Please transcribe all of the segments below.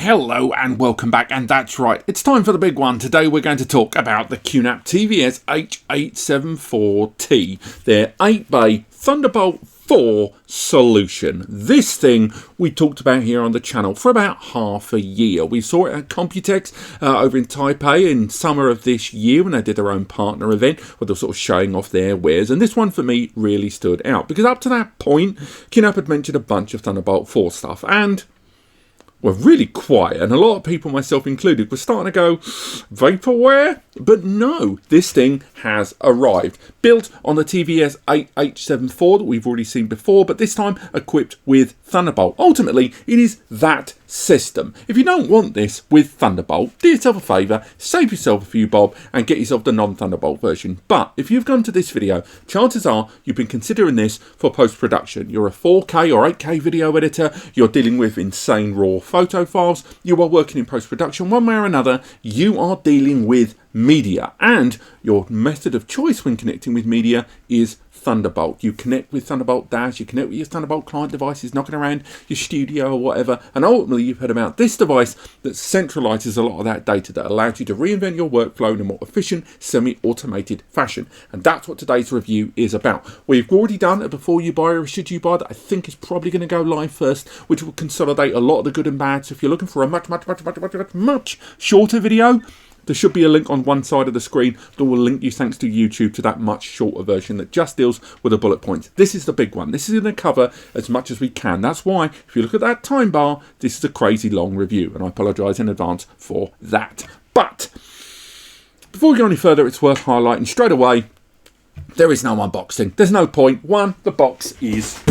Hello and welcome back, and that's right, it's time for the big one. Today we're going to talk about the QNAP TVS-h874T, their 8-bay Thunderbolt 4 solution. This thing we talked about here on the channel for about half a year. We saw it at QuTS over in Taipei in summer of this year when they did their own partner event where they were sort of showing off their wares, and this one for me really stood out because up to that point QNAP had mentioned a bunch of Thunderbolt 4 stuff and were really quiet, and a lot of people, myself included, were starting to go, vaporware? But no, this thing has arrived. Built on the TVS-h874 that we've already seen before, but this time equipped with Thunderbolt. Ultimately, it is that system. If you don't want this with Thunderbolt, do yourself a favour, save yourself a few bob, and get yourself the non-Thunderbolt version. But if you've come to this video, chances are you've been considering this for post-production. You're a 4K or 8K video editor, you're dealing with insane raw photo files, you are working in post-production one way or another, you are dealing with media, and your method of choice when connecting with media is Thunderbolt. You connect with Thunderbolt DAS, you connect with your Thunderbolt client devices, knocking around your studio or whatever, and ultimately you've heard about this device that centralizes a lot of that data, that allows you to reinvent your workflow in a more efficient, semi-automated fashion. And that's what today's review is about. We've already done a before you buy or a should you buy that I think is probably going to go live first, which will consolidate a lot of the good and bad. So if you're looking for a much shorter video, there should be a link on one side of the screen that will link you, thanks to YouTube, to that much shorter version that just deals with the bullet points. This is the big one. This is going to cover as much as we can. That's why, if you look at that time bar, this is a crazy long review, and I apologise in advance for that. But before we go any further, it's worth highlighting straight away, there is no unboxing. There's no point. One, the box is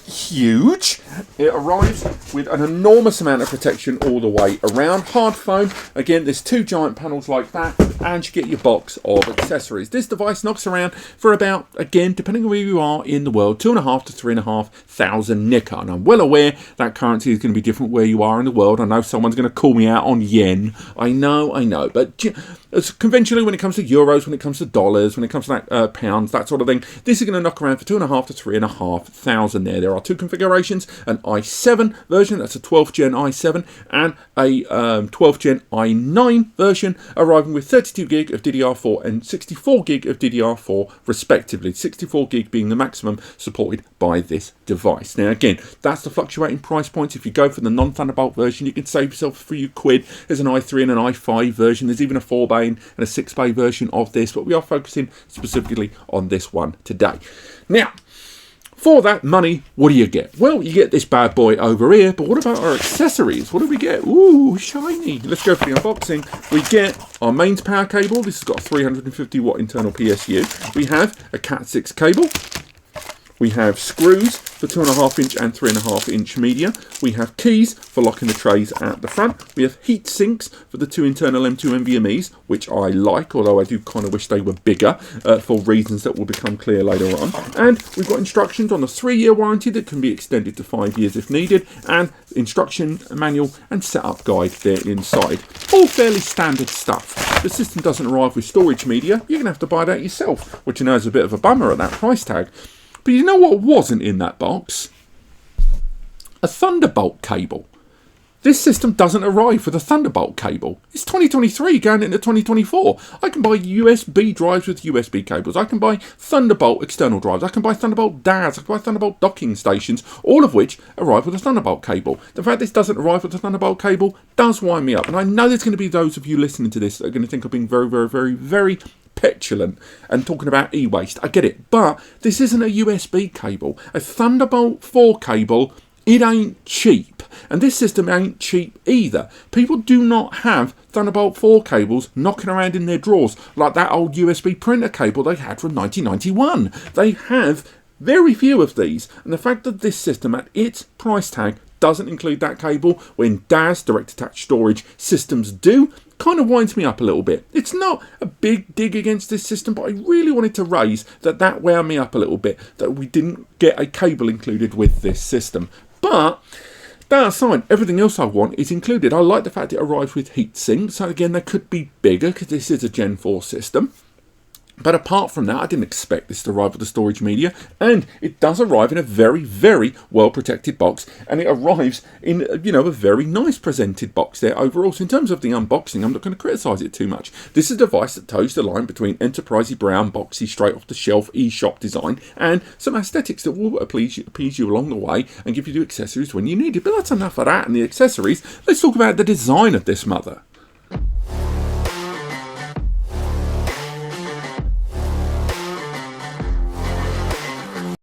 huge. It arrives with an enormous amount of protection all the way around. Hard foam. Again, there's two giant panels like that, and you get your box of accessories. This device knocks around for about, again, depending on where you are in the world, 2,500 to 3,500 Nika. And I'm well aware that currency is going to be different where you are in the world. I know someone's going to call me out on yen. I know. But as conventionally, when it comes to euros, when it comes to dollars, when it comes to that, pounds, that sort of thing, this is going to knock around for 2,500 to 3,500 there. There are two configurations, an i7 version, that's a 12th gen i7, and a 12th gen i9 version, arriving with 32 gig of DDR4 and 64 gig of DDR4 respectively, 64 gig being the maximum supported by this device. Now again, that's the fluctuating price points. If you go for the non-Thunderbolt version, you can save yourself a few quid. There's an i3 and an i5 version, there's even a 4-bay and a 6-bay version of this, but we are focusing specifically on this one today. Now, for that money, what do you get? Well, you get this bad boy over here, but what about our accessories? What do we get? Ooh, shiny. Let's go for the unboxing. We get our mains power cable. This has got a 350 watt internal PSU. We have a Cat6 cable. We have screws for 2.5 inch and 3.5 inch media. We have keys for locking the trays at the front. We have heat sinks for the two internal M2 NVMEs, which I like, although I do kind of wish they were bigger for reasons that will become clear later on. And we've got instructions on a 3-year warranty that can be extended to 5 years if needed, and instruction manual and setup guide there inside. All fairly standard stuff. The system doesn't arrive with storage media. You're going to have to buy that yourself, which I know is a bit of a bummer at that price tag. But you know what wasn't in that box? A Thunderbolt cable. This system doesn't arrive with a Thunderbolt cable. It's 2023 going into 2024. I can buy USB drives with USB cables. I can buy Thunderbolt external drives. I can buy Thunderbolt DAS. I can buy Thunderbolt docking stations, all of which arrive with a Thunderbolt cable. The fact this doesn't arrive with a Thunderbolt cable does wind me up. And I know there's going to be those of you listening to this that are going to think I'm being very petulant and talking about e-waste. I get it, but this isn't a USB cable. A Thunderbolt 4 cable, it ain't cheap, and this system ain't cheap either. People do not have Thunderbolt 4 cables knocking around in their drawers like that old USB printer cable they had from 1991. They have very few of these, and the fact that this system at its price tag doesn't include that cable when DAS, direct attached storage systems, do, kind of winds me up a little bit. It's not a big dig against this system, but I really wanted to raise that wound me up a little bit, that we didn't get a cable included with this system. But that aside, everything else I want is included. I like the fact it arrives with heat sinks. So again, they could be bigger because this is a Gen 4 system. But apart from that, I didn't expect this to arrive with the storage media, and it does arrive in a very, very well protected box, and it arrives in, you know, a very nice presented box there overall. So in terms of the unboxing, I'm not going to criticise it too much. This is a device that toes the line between enterprisey brown, boxy, straight off the shelf eShop design, and some aesthetics that will appease you along the way and give you the accessories when you need it. But that's enough of that and the accessories. Let's talk about the design of this mother.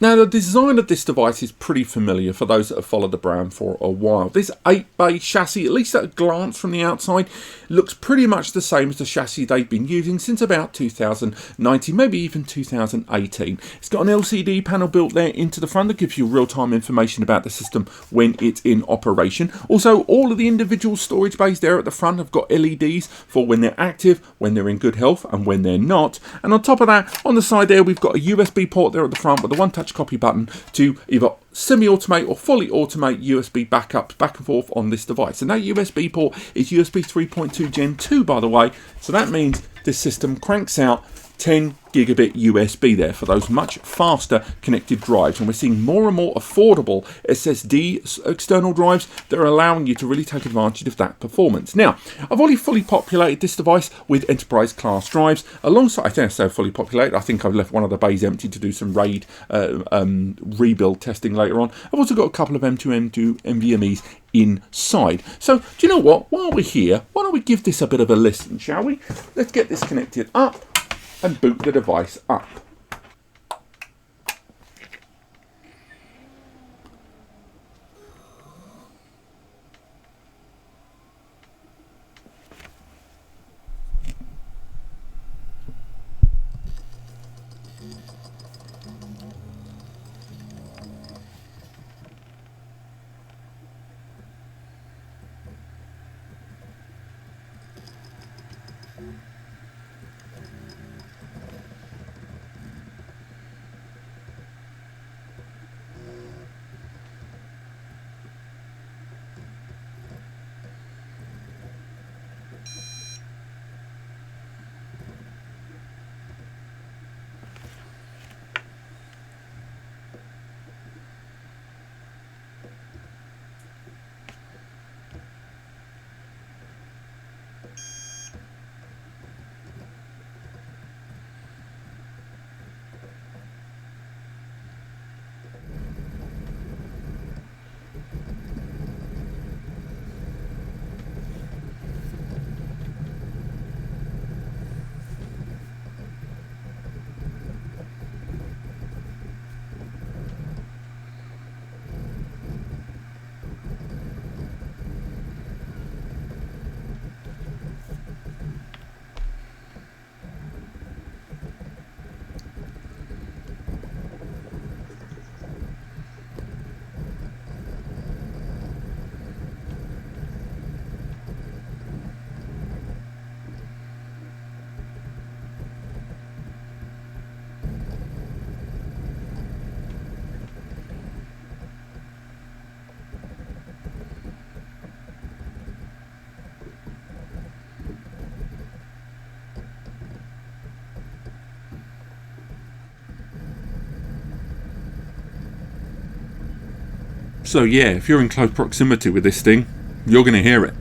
Now, the design of this device is pretty familiar for those that have followed the brand for a while. This 8-bay chassis, at least at a glance from the outside, looks pretty much the same as the chassis they've been using since about 2019, maybe even 2018. It's got an LCD panel built there into the front that gives you real-time information about the system when it's in operation. Also, all of the individual storage bays there at the front have got LEDs for when they're active, when they're in good health, and when they're not. And on top of that, on the side there, we've got a USB port there at the front with a one-touch copy button to either semi-automate or fully automate USB backups back and forth on this device. And that USB port is USB 3.2 Gen 2, by the way. So that means this system cranks out 10 gigabit USB there for those much faster connected drives, and we're seeing more and more affordable SSD external drives that are allowing you to really take advantage of that performance. Now, I've already fully populated this device with enterprise class drives alongside, I think I say fully populated, I think I've left one of the bays empty to do some RAID rebuild testing later on. I've also got a couple of M2 NVMEs inside. So do you know what, while we're here, why don't we give this a bit of a listen, shall we? Let's get this connected up and boot the device up. So yeah, if you're in close proximity with this thing, you're going to hear it.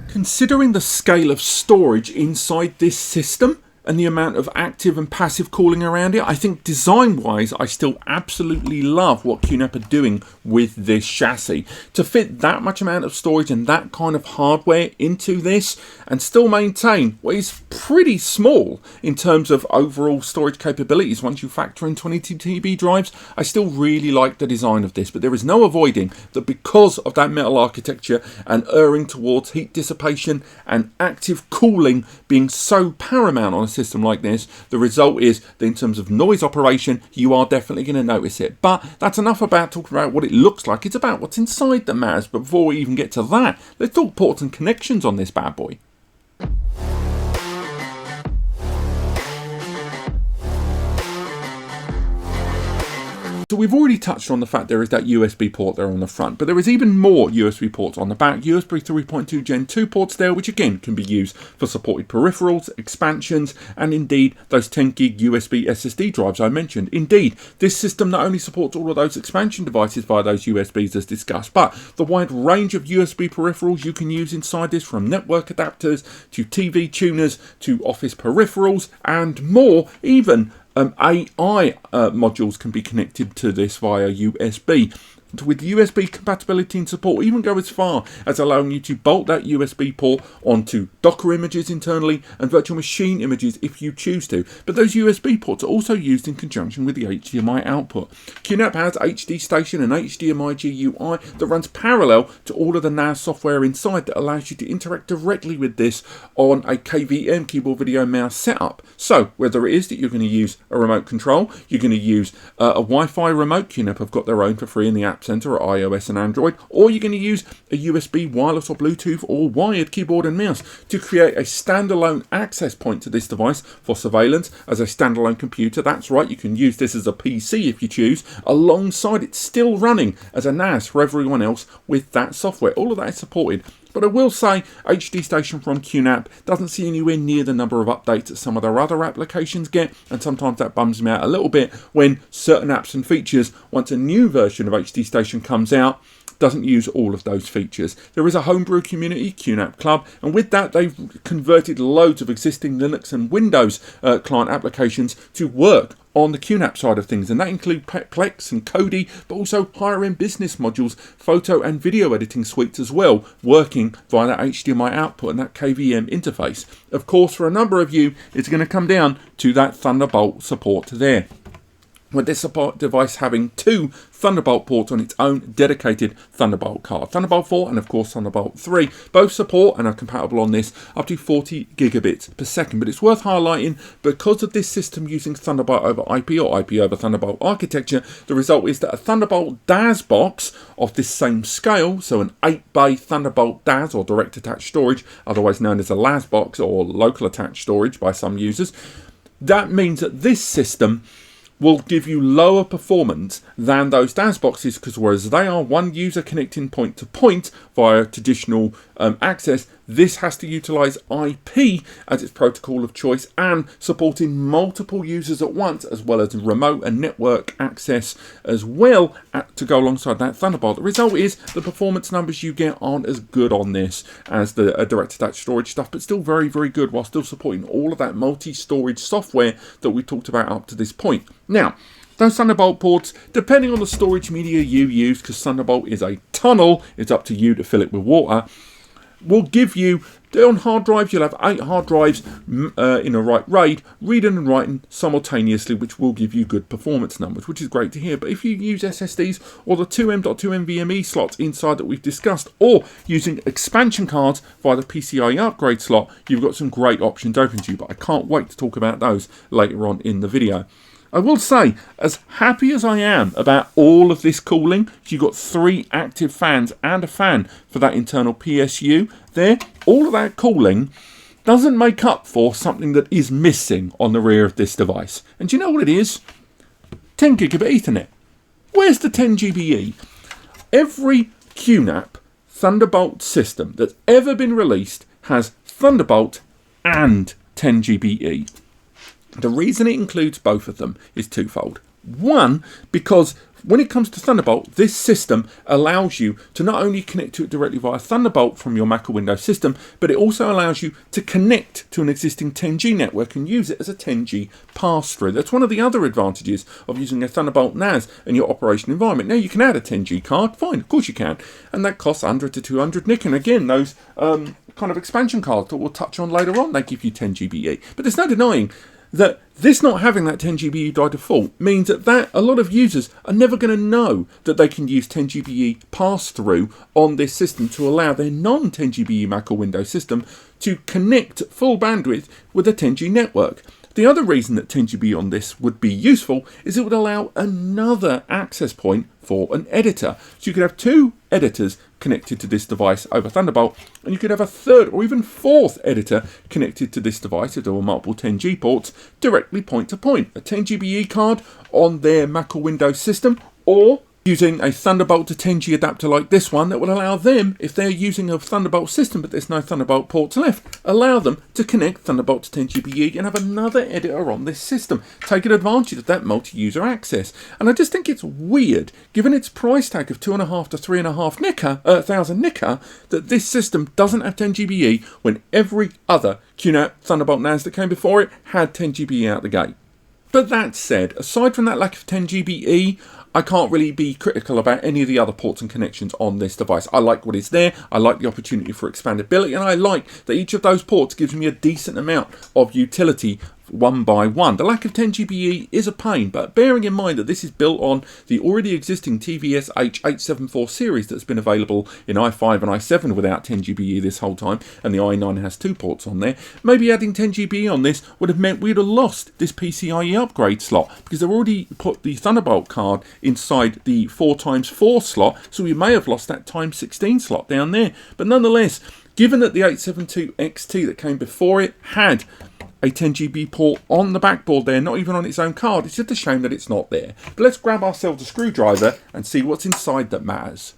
Considering the scale of storage inside this system and the amount of active and passive cooling around it, I think design-wise, I still absolutely love what QNAP are doing with this chassis. To fit that much amount of storage and that kind of hardware into this and still maintain what is pretty small in terms of overall storage capabilities once you factor in 22 TB drives, I still really like the design of this. But there is no avoiding that because of that metal architecture and erring towards heat dissipation and active cooling being so paramount on a system like this, the result is that in terms of noise operation, you are definitely going to notice it. But that's enough about talking about what it looks like. It's about what's inside the NAS. But before we even get to that, let's talk ports and connections on this bad boy. So we've already touched on the fact there is that USB port there on the front, but there is even more USB ports on the back. USB 3.2 Gen 2 ports there, which again can be used for supported peripherals, expansions, and indeed those 10 gig USB SSD drives I mentioned. Indeed, this system not only supports all of those expansion devices via those USBs as discussed, but the wide range of USB peripherals you can use inside this, from network adapters to TV tuners to office peripherals and more. Even AI modules can be connected to this via USB. With USB compatibility and support, even go as far as allowing you to bolt that USB port onto Docker images internally and virtual machine images if you choose to. But those USB ports are also used in conjunction with the HDMI output. QNAP has HD Station and HDMI GUI that runs parallel to all of the NAS software inside that allows you to interact directly with this on a KVM keyboard video mouse setup. So whether it is that you're going to use a remote control, you're going to use a Wi-Fi remote, QNAP have got their own for free in the App Center or iOS and Android, or you're going to use a USB wireless or Bluetooth or wired keyboard and mouse to create a standalone access point to this device for surveillance as a standalone computer. That's right, you can use this as a PC if you choose, alongside it still running as a NAS for everyone else with that software. All of that is supported. But I will say HD Station from QNAP doesn't see anywhere near the number of updates that some of their other applications get, and sometimes that bums me out a little bit when certain apps and features, once a new version of HD Station comes out, doesn't use all of those features. There is a homebrew community, QNAP Club, and with that they've converted loads of existing Linux and Windows client applications to work on the QNAP side of things, and that include Plex and Kodi, but also higher end business modules, photo and video editing suites as well, working via that HDMI output and that KVM interface. Of course, for a number of you, it's going to come down to that Thunderbolt support there, with this support device having two Thunderbolt ports on its own dedicated Thunderbolt card. Thunderbolt 4 and of course Thunderbolt 3 both support and are compatible on this up to 40 gigabits per second. But it's worth highlighting, because of this system using Thunderbolt over IP or IP over Thunderbolt architecture, the result is that a Thunderbolt DAS box of this same scale, so an 8-bay Thunderbolt DAS or direct attached storage, otherwise known as a LAS box or local attached storage by some users, that means that this system will give you lower performance than those DAS boxes, because whereas they are one user connecting point to point via traditional access, this has to utilize IP as its protocol of choice and supporting multiple users at once, as well as remote and network access as well to go alongside that Thunderbolt. The result is the performance numbers you get aren't as good on this as the direct attached storage stuff, but still very, very good while still supporting all of that multi-storage software that we talked about up to this point. Now, those Thunderbolt ports, depending on the storage media you use, because Thunderbolt is a tunnel, it's up to you to fill it with water, will give you, on hard drives, you'll have 8 hard drives in a write RAID, reading and writing simultaneously, which will give you good performance numbers, which is great to hear. But if you use SSDs or the 2M.2 NVMe slots inside that we've discussed, or using expansion cards via the PCIe upgrade slot, you've got some great options open to you. But I can't wait to talk about those later on in the video. I will say, as happy as I am about all of this cooling, you've got 3 active fans and a fan for that internal PSU there, all of that cooling doesn't make up for something that is missing on the rear of this device. And do you know what it is? 10 gigabit Ethernet. Where's the 10 GBE? Every QNAP Thunderbolt system that's ever been released has Thunderbolt and 10 GBE. The reason it includes both of them is twofold. One, because when it comes to Thunderbolt, this system allows you to not only connect to it directly via Thunderbolt from your Mac or Windows system, but it also allows you to connect to an existing 10G network and use it as a 10G pass-through. That's one of the other advantages of using a Thunderbolt NAS in your operation environment. Now, you can add a 10G card, fine, of course you can, and that costs 100 to 200 NIC. And again, those kind of expansion cards that we'll touch on later on, they give you 10 GBE. But there's no denying that this not having that 10 GBE by default means that a lot of users are never going to know that they can use 10 GBE pass-through on this system to allow their non-10 GBE Mac or Windows system to connect full bandwidth with a 10G network. The other reason that 10GB on this would be useful is it would allow another access point for an editor. So you could have two editors connected to this device over Thunderbolt, and you could have a third or even fourth editor connected to this device if there were multiple 10G ports directly point to point. A 10GB card on their Mac or Windows system, or using a Thunderbolt to 10G adapter like this one that will allow them, if they're using a Thunderbolt system but there's no Thunderbolt ports left, allow them to connect Thunderbolt to 10GB and have another editor on this system, taking advantage of that multi-user access. And I just think it's weird, given its price tag of $2,500 to $3,500 Nika, that this system doesn't have 10GB when every other QNAP Thunderbolt NAS that came before it had 10GB out the gate. But that said, aside from that lack of 10GB, I can't really be critical about any of the other ports and connections on this device. I like what is there, I like the opportunity for expandability, and I like that each of those ports gives me a decent amount of utility one by one. The lack of 10GB is a pain, but bearing in mind that this is built on the already existing TVS-h874 series that's been available in i5 and i7 without 10GB this whole time, and the i9 has two ports on there, maybe adding 10GB on this would have meant we'd have lost this PCIe upgrade slot, because they've already put the Thunderbolt card inside the 4x4 slot, so we may have lost that x16 slot down there. But nonetheless, given that the 872XT that came before it had a 10GB port on the backboard there, not even on its own card, it's just a shame that it's not there. But let's grab ourselves a screwdriver and see what's inside that matters.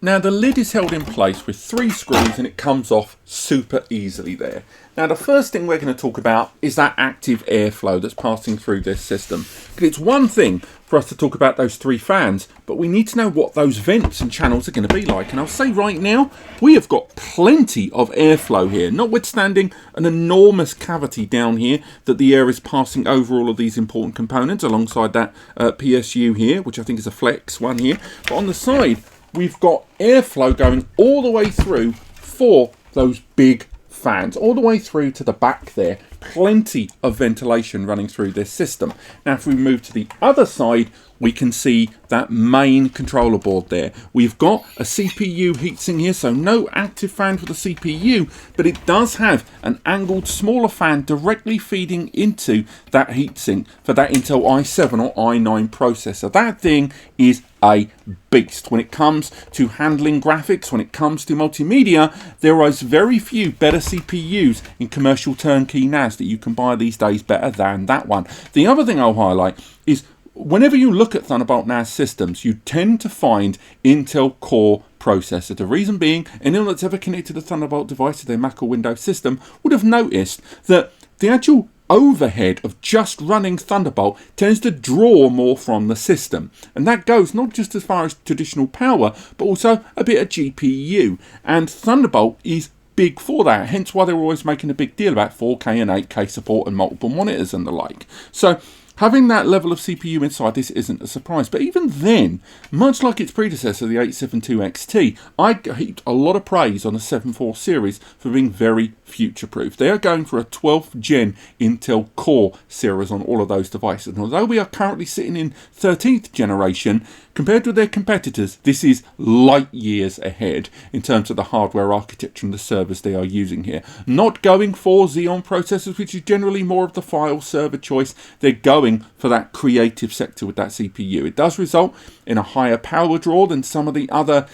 Now the lid is held in place with 3 screws and it comes off super easily there. Now the first thing we're going to talk about is that active airflow that's passing through this system. Because it's one thing for us to talk about those 3 fans, but we need to know what those vents and channels are going to be like. And I'll say right now, we have got plenty of airflow here, notwithstanding an enormous cavity down here that the air is passing over all of these important components alongside that PSU here, which I think is a flex one here. But on the side, we've got airflow going all the way through for those big fans, all the way through to the back there. Plenty of ventilation running through this system. Now if we move to the other side, we can see that main controller board there. We've got a CPU heatsink here, so no active fan for the CPU, but it does have an angled smaller fan directly feeding into that heatsink for that Intel i7 or i9 processor. That thing is a beast. When it comes to handling graphics, when it comes to multimedia, there is very few better CPUs in commercial turnkey NAS that you can buy these days better than that one. The other thing I'll highlight is whenever you look at Thunderbolt NAS systems, you tend to find Intel Core processor. The reason being, anyone that's ever connected a Thunderbolt device to their Mac or Windows system would have noticed that the actual overhead of just running Thunderbolt tends to draw more from the system, and that goes not just as far as traditional power but also a bit of GPU, and Thunderbolt is big for that, hence why they're always making a big deal about 4K and 8K support and multiple monitors and the like. So having that level of CPU inside this isn't a surprise, but even then, much like its predecessor, the 872XT, I heaped a lot of praise on the 7.4 series for being very future-proof. They are going for a 12th gen Intel Core series on all of those devices, and although we are currently sitting in 13th generation, compared with their competitors, this is light years ahead in terms of the hardware architecture and the servers they are using here. Not going for Xeon processors, which is generally more of the file server choice. They're going for that creative sector with that CPU. It does result in a higher power draw than some of the other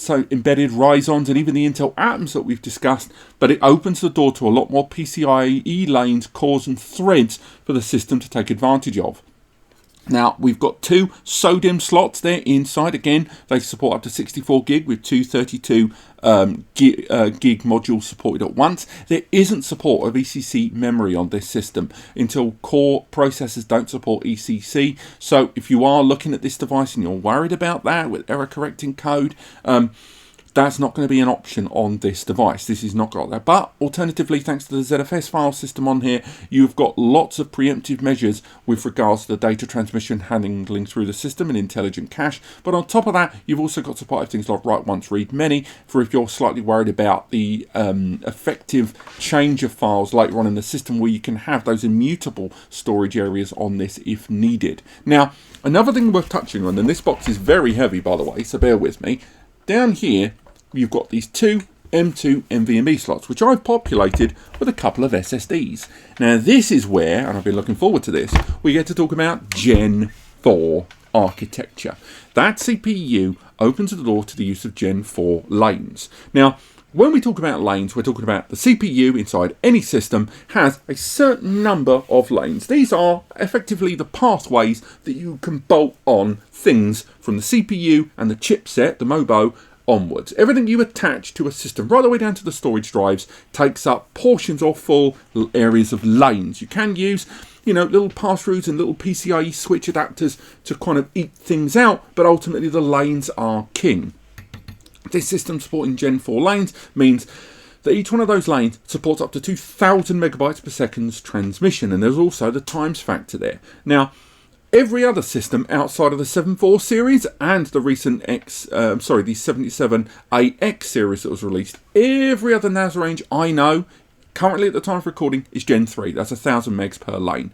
embedded Ryzons and even the Intel Atoms that we've discussed, but it opens the door to a lot more PCIe lanes, cores and threads for the system to take advantage of. Now, we've got 2 SODIMM slots there inside. Again, they support up to 64 gig with 232 gig modules supported at once. There isn't support of ECC memory on this system until core processors don't support ECC. So if you are looking at this device and you're worried about that with error correcting code, that's not going to be an option on this device. This is not got that. But alternatively, thanks to the ZFS file system on here, you've got lots of preemptive measures with regards to the data transmission handling through the system and intelligent cache. But on top of that, you've also got support of things like write once, read many, for if you're slightly worried about the effective change of files later on in the system, where you can have those immutable storage areas on this if needed. Now, another thing worth touching on, and this box is very heavy by the way, so bear with me, down here you've got these two M2 NVMe slots, which I've populated with a couple of SSDs. Now this is where, and I've been looking forward to this, we get to talk about Gen 4 architecture. That CPU opens the door to the use of Gen 4 lanes. Now, when we talk about lanes, we're talking about the CPU inside any system has a certain number of lanes. These are effectively the pathways that you can bolt on things from the CPU and the chipset, the MOBO, onwards. Everything you attach to a system, right the way down to the storage drives, takes up portions or full areas of lanes. You can use, you know, little pass-throughs and little PCIe switch adapters to kind of eke things out, but ultimately the lanes are king. This system supporting Gen 4 lanes means that each one of those lanes supports up to 2,000 megabytes per second transmission, and there's also the times factor there. Now, every other system outside of the 7.4 series and the recent the 77AX series that was released, every other NAS range I know, currently at the time of recording, is Gen 3. That's 1,000 megs per lane.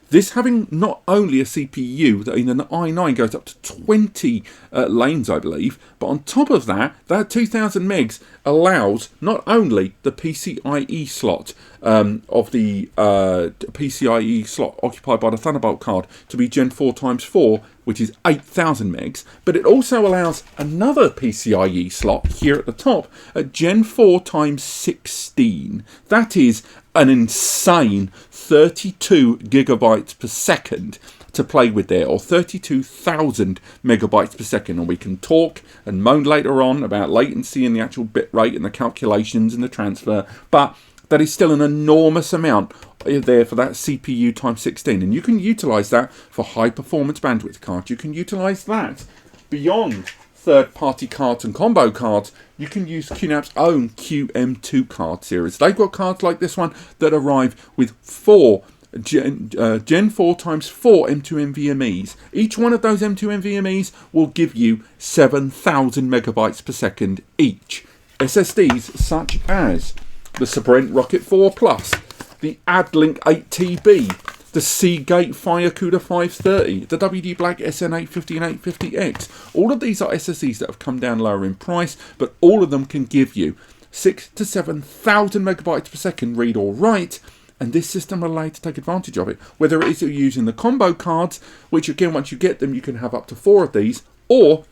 This having not only a CPU that in an i9 goes up to 20 lanes, I believe, but on top of that, that 2000 megs allows not only the PCIe slot of the PCIe slot occupied by the Thunderbolt card to be Gen 4 times 4, which is 8000 megs, but it also allows another PCIe slot here at the top at Gen 4 times 16. That is an insane 32 gigabytes per second to play with there, or 32,000 megabytes per second. And we can talk and moan later on about latency and the actual bit rate and the calculations and the transfer, but that is still an enormous amount there for that CPU times 16. And you can utilize that for high performance bandwidth cards. You can utilize that beyond third-party cards and combo cards. You can use QNAP's own QM2 card series. They've got cards like this one that arrive with 4 Gen 4 times 4 M2 NVMEs. Each one of those M2 NVMEs will give you 7,000 megabytes per second each. SSDs such as the Sprint Rocket 4 Plus, the AdLink 8TB, the Seagate FireCuda 530, the WD Black SN850 and 850X. All of these are SSDs that have come down lower in price, but all of them can give you 6,000 to 7,000 megabytes per second read or write, and this system will allow you to take advantage of it. Whether it is you're using the combo cards, which again, once you get them, you can have up to 4 of these, or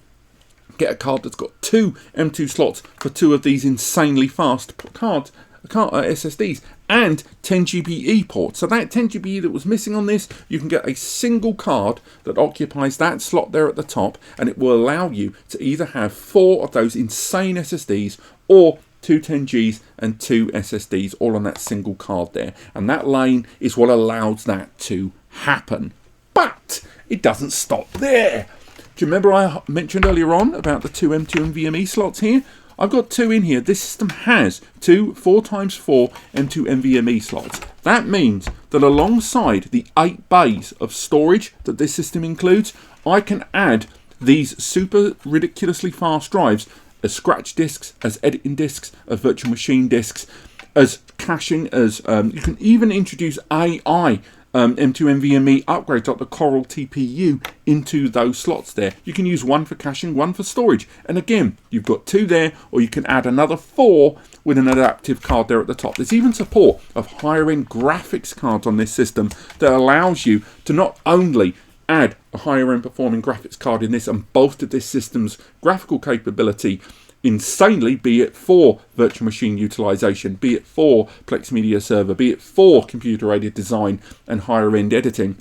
get a card that's got 2 M2 slots for 2 of these insanely fast cards, SSDs, and 10 GBE ports. So that 10 GBE that was missing on this, you can get a single card that occupies that slot there at the top, and it will allow you to either have 4 of those insane SSDs or 2 10Gs and 2 SSDs all on that single card there. And that lane is what allows that to happen. But it doesn't stop there. Do you remember I mentioned earlier on about the 2 M2 NVMe slots here? I've got 2 in here. This system has 2 4x4 M2 NVMe slots. That means that alongside the 8 bays of storage that this system includes, I can add these super ridiculously fast drives as scratch disks, as editing disks, as virtual machine disks, as caching, as you can even introduce AI M2 NVMe upgrades like the Coral TPU into those slots there. You can use one for caching, one for storage. And again, you've got 2 there, or you can add another 4 with an adaptive card there at the top. There's even support of higher end graphics cards on this system that allows you to not only add a higher end performing graphics card in this and bolster this system's graphical capability insanely, be it for virtual machine utilization, be it for Plex Media Server, be it for computer aided design and higher end editing.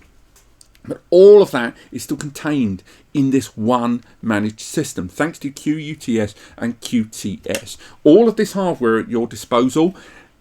But all of that is still contained in this one managed system, thanks to QuTS and QuTS. All of this hardware at your disposal,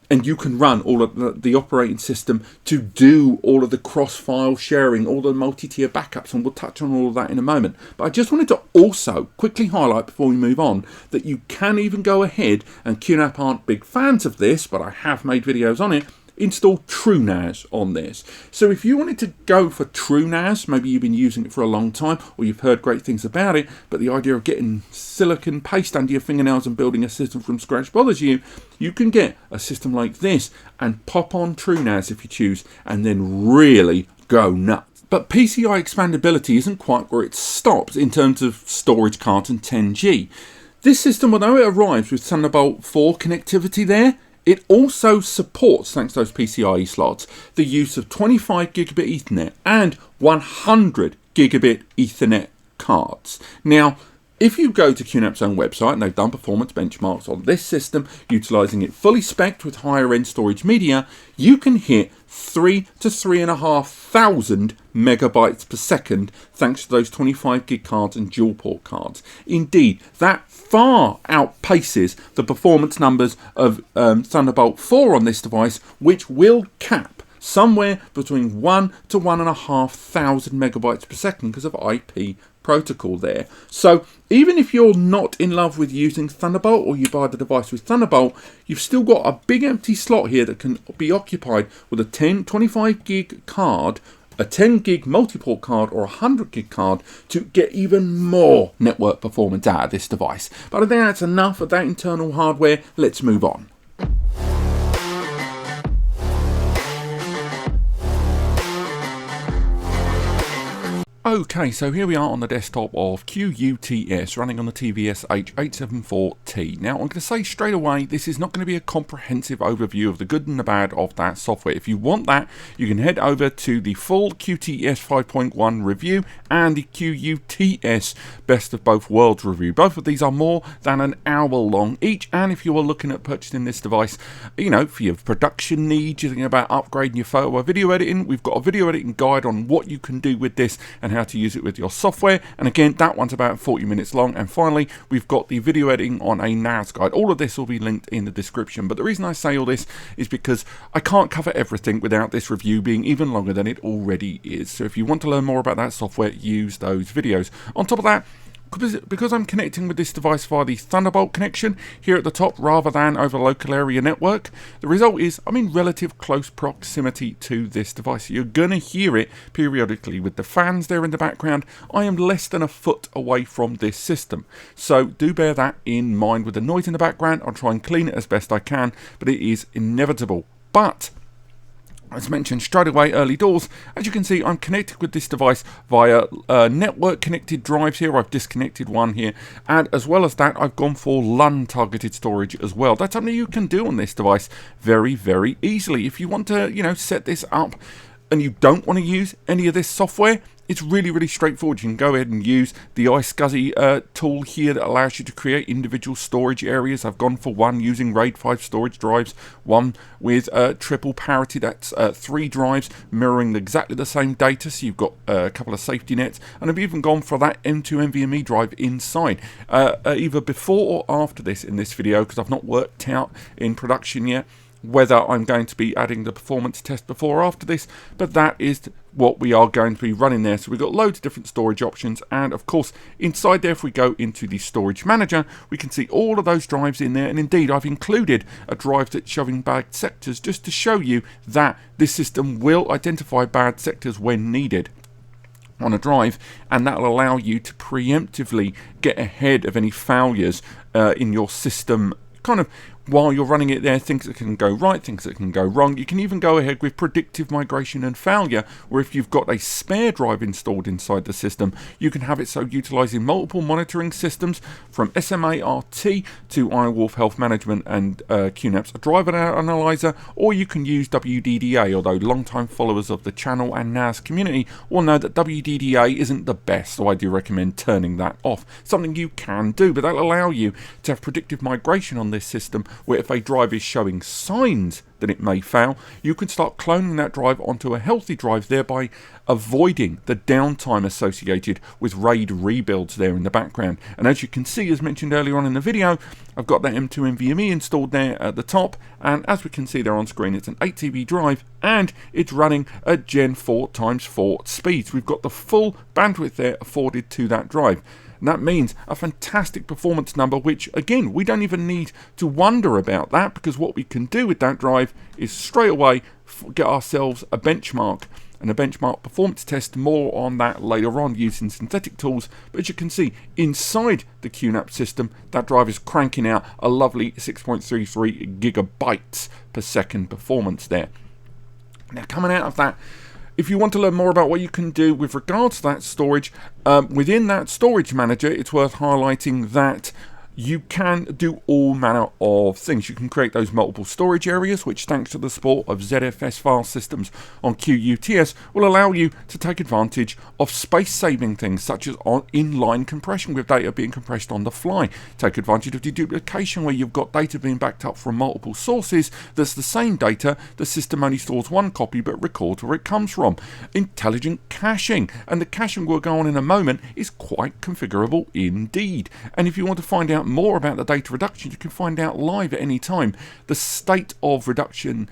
and you can run all of the operating system to do all of the cross-file sharing, all the multi-tier backups, and we'll touch on all of that in a moment. But I just wanted to also quickly highlight before we move on that you can even go ahead, and QNAP aren't big fans of this, but I have made videos on it, install TrueNAS on this. So if you wanted to go for TrueNAS, maybe you've been using it for a long time or you've heard great things about it, but the idea of getting silicon paste under your fingernails and building a system from scratch bothers you, you can get a system like this and pop on TrueNAS if you choose, and then really go nuts. But PCI expandability isn't quite where it stops in terms of storage cards and 10G. This system, although it arrives with Thunderbolt 4 connectivity there, it also supports, thanks to those PCIe slots, the use of 25 gigabit Ethernet and 100 gigabit Ethernet cards. Now, if you go to QNAP's own website, and they've done performance benchmarks on this system, utilising it fully spec'd with higher end storage media, you can hit 3 to 3,500 megabytes per second thanks to those 25 gig cards and dual port cards. Indeed, that far outpaces the performance numbers of Thunderbolt 4 on this device, which will cap somewhere between 1 to 1,500 megabytes per second because of IP protocol there. So even if you're not in love with using Thunderbolt, or you buy the device with Thunderbolt, you've still got a big empty slot here that can be occupied with a 25 gig card, a 10 gig multi-port card, or a 100 gig card to get even more network performance out of this device. But I think that's enough of that internal hardware. Let's move on. Okay, so here we are on the desktop of QuTS running on the TVS-h874T. Now, I'm going to say straight away, this is not going to be a comprehensive overview of the good and the bad of that software. If you want that, you can head over to the full QuTS 5.1 review and the QuTS Best of Both Worlds review. Both of these are more than an hour long each, and if you are looking at purchasing this device, you know, for your production needs, you're thinking about upgrading your photo or video editing, we've got a video editing guide on what you can do with this and how to use it with your software, and again, that one's about 40 minutes long. And finally, we've got the video editing on a NAS guide. All of this will be linked in the description, but the reason I say all this is because I can't cover everything without this review being even longer than it already is. So if you want to learn more about that software, use those videos. On top of that, because I'm connecting with this device via the Thunderbolt connection here at the top rather than over local area network, the result is I'm in relative close proximity to this device. You're going to hear it periodically with the fans there in the background. I am less than a foot away from this system, so do bear that in mind with the noise in the background. I'll try and clean it as best I can, but it is inevitable. But as mentioned straight away, early doors, as you can see, I'm connected with this device via network connected drives here. I've disconnected one here, and as well as that, I've gone for LUN targeted storage as well. That's something you can do on this device very, very easily. If you want to, you know, set this up and you don't want to use any of this software, it's really, really straightforward. You can go ahead and use the iSCSI tool here that allows you to create individual storage areas. I've gone for one using RAID 5 storage drives, one with triple parity, that's 3 drives mirroring exactly the same data, so you've got a couple of safety nets, and I've even gone for that M2 NVMe drive inside, either before or after this in this video, because I've not worked out in production yet whether I'm going to be adding the performance test before or after this, but that is what we are going to be running there. So we've got loads of different storage options, and of course inside there, if we go into the storage manager, we can see all of those drives in there, and indeed I've included a drive that's showing bad sectors just to show you that this system will identify bad sectors when needed on a drive, and that will allow you to preemptively get ahead of any failures in your system, kind of while you're running it there, things that can go right, things that can go wrong. You can even go ahead with predictive migration and failure, where if you've got a spare drive installed inside the system, you can have it so utilising multiple monitoring systems from SMA-RT to iWolf Health Management and QNAP's Driver Analyzer, or you can use WDDA, although long-time followers of the channel and NAS community will know that WDDA isn't the best, so I do recommend turning that off. Something you can do, but that'll allow you to have predictive migration on this system, where if a drive is showing signs that it may fail, you can start cloning that drive onto a healthy drive, thereby avoiding the downtime associated with RAID rebuilds there in the background. And as you can see, as mentioned earlier on in the video, I've got that M2 NVMe installed there at the top, and as we can see there on screen, it's an 8 TB drive, and it's running at Gen 4x4 speeds. We've got the full bandwidth there afforded to that drive. And that means a fantastic performance number, which again, we don't even need to wonder about that, because what we can do with that drive is straight away get ourselves a benchmark, and a benchmark performance test. More on that later on using synthetic tools. But as you can see, inside the QNAP system, that drive is cranking out a lovely 6.33 gigabytes per second performance there. Now, coming out of that, if you want to learn more about what you can do with regards to that storage, within that storage manager, it's worth highlighting that you can do all manner of things. You can create those multiple storage areas, which thanks to the support of ZFS file systems on QuTS will allow you to take advantage of space saving things such as inline compression with data being compressed on the fly. Take advantage of deduplication where you've got data being backed up from multiple sources that's the same data. The system only stores one copy but records where it comes from. Intelligent caching, and the caching we'll go on in a moment is quite configurable indeed. And if you want to find out more about the data reduction, you can find out live at any time the state of reduction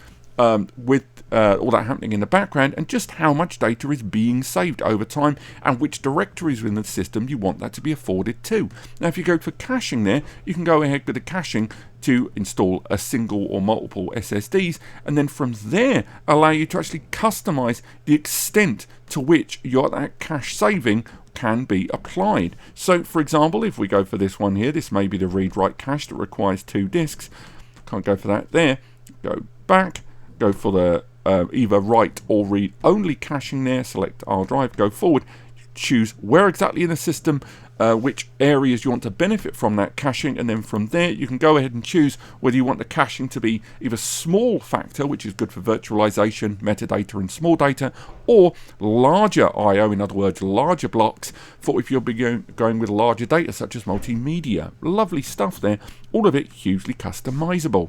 with all that happening in the background and just how much data is being saved over time and which directories within the system you want that to be afforded to. Now if you go for caching there, you can go ahead with the caching to install a single or multiple SSDs, and then from there allow you to actually customize the extent to which that cache saving can be applied. So for example, if we go for this one here, this may be the read-write cache that requires 2 disks. Can't go for that there. Go back, go for the either write or read only caching there, select R drive, go forward, choose where exactly in the system which areas you want to benefit from that caching, and then from there you can go ahead and choose whether you want the caching to be either small factor, which is good for virtualization, metadata and small data, or larger I/O, in other words larger blocks for if you're going with larger data such as multimedia. Lovely stuff there, all of it hugely customizable.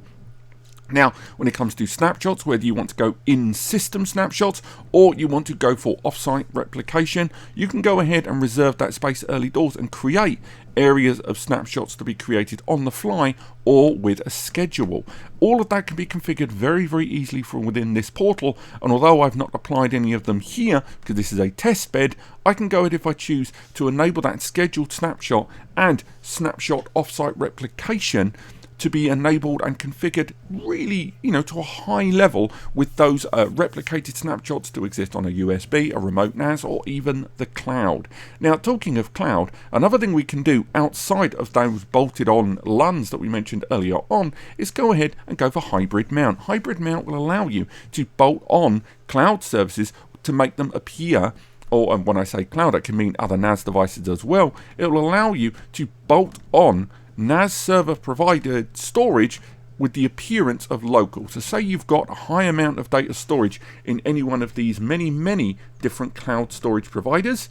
Now, when it comes to snapshots, whether you want to go in-system snapshots or you want to go for off-site replication, you can go ahead and reserve that space early doors and create areas of snapshots to be created on the fly or with a schedule. All of that can be configured very, very easily from within this portal, and although I've not applied any of them here because this is a test bed, I can go ahead if I choose to enable that scheduled snapshot and snapshot off-site replication to be enabled and configured really, to a high level with those replicated snapshots to exist on a USB, a remote NAS, or even the cloud. Now, talking of cloud, another thing we can do outside of those bolted on LUNs that we mentioned earlier on is go ahead and go for hybrid mount. Hybrid mount will allow you to bolt on cloud services to make them appear, or when I say cloud, it can mean other NAS devices as well. It will allow you to bolt on NAS server provided storage with the appearance of local. So say you've got a high amount of data storage in any one of these many different cloud storage providers.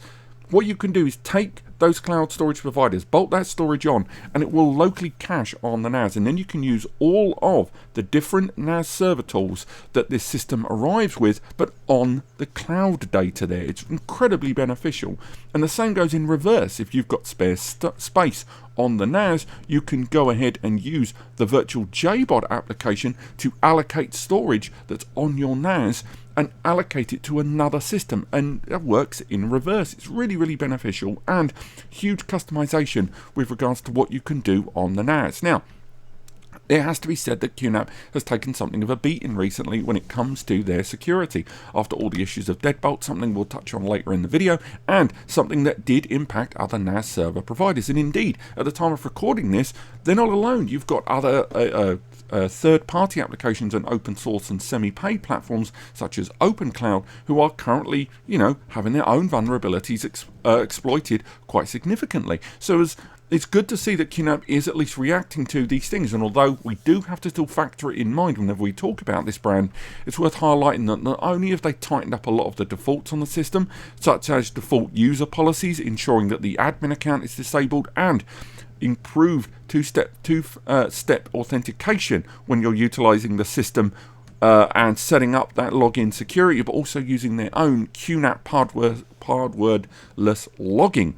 What you can do is take those cloud storage providers, bolt that storage on, and it will locally cache on the NAS, and then you can use all of the different NAS server tools that this system arrives with, but on the cloud data there. It's incredibly beneficial. And the same goes in reverse. If you've got spare space on the NAS, you can go ahead and use the virtual JBOD application to allocate storage that's on your NAS and allocate it to another system, and it works in reverse. It's really beneficial and huge customization with regards to what you can do on the NAS. Now, it has to be said that QNAP has taken something of a beating recently when it comes to their security. After all the issues of Deadbolt, something we'll touch on later in the video, and something that did impact other NAS server providers. And indeed, at the time of recording this, they're not alone. You've got other third-party applications and open source and semi-paid platforms such as OpenCloud who are currently, having their own vulnerabilities exploited quite significantly. So it's good to see that QNAP is at least reacting to these things, and although we do have to still factor it in mind whenever we talk about this brand, it's worth highlighting that not only have they tightened up a lot of the defaults on the system, such as default user policies, ensuring that the admin account is disabled, and improved two-step authentication when you're utilizing the system and setting up that login security, but also using their own QNAP passwordless logging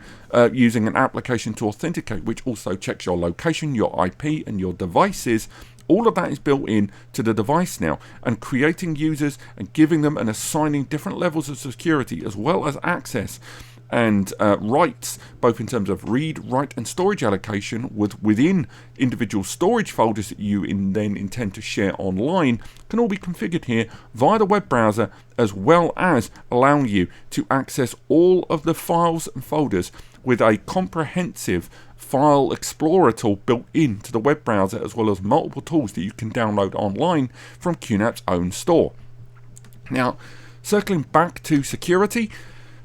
using an application to authenticate, which also checks your location, your IP, and your devices. All of that is built in to the device now, and creating users and giving them and assigning different levels of security as well as access and rights, both in terms of read, write and storage allocation within individual storage folders that you then intend to share online, can all be configured here via the web browser, as well as allowing you to access all of the files and folders with a comprehensive file explorer tool built into the web browser, as well as multiple tools that you can download online from QNAP's own store. Now, circling back to security,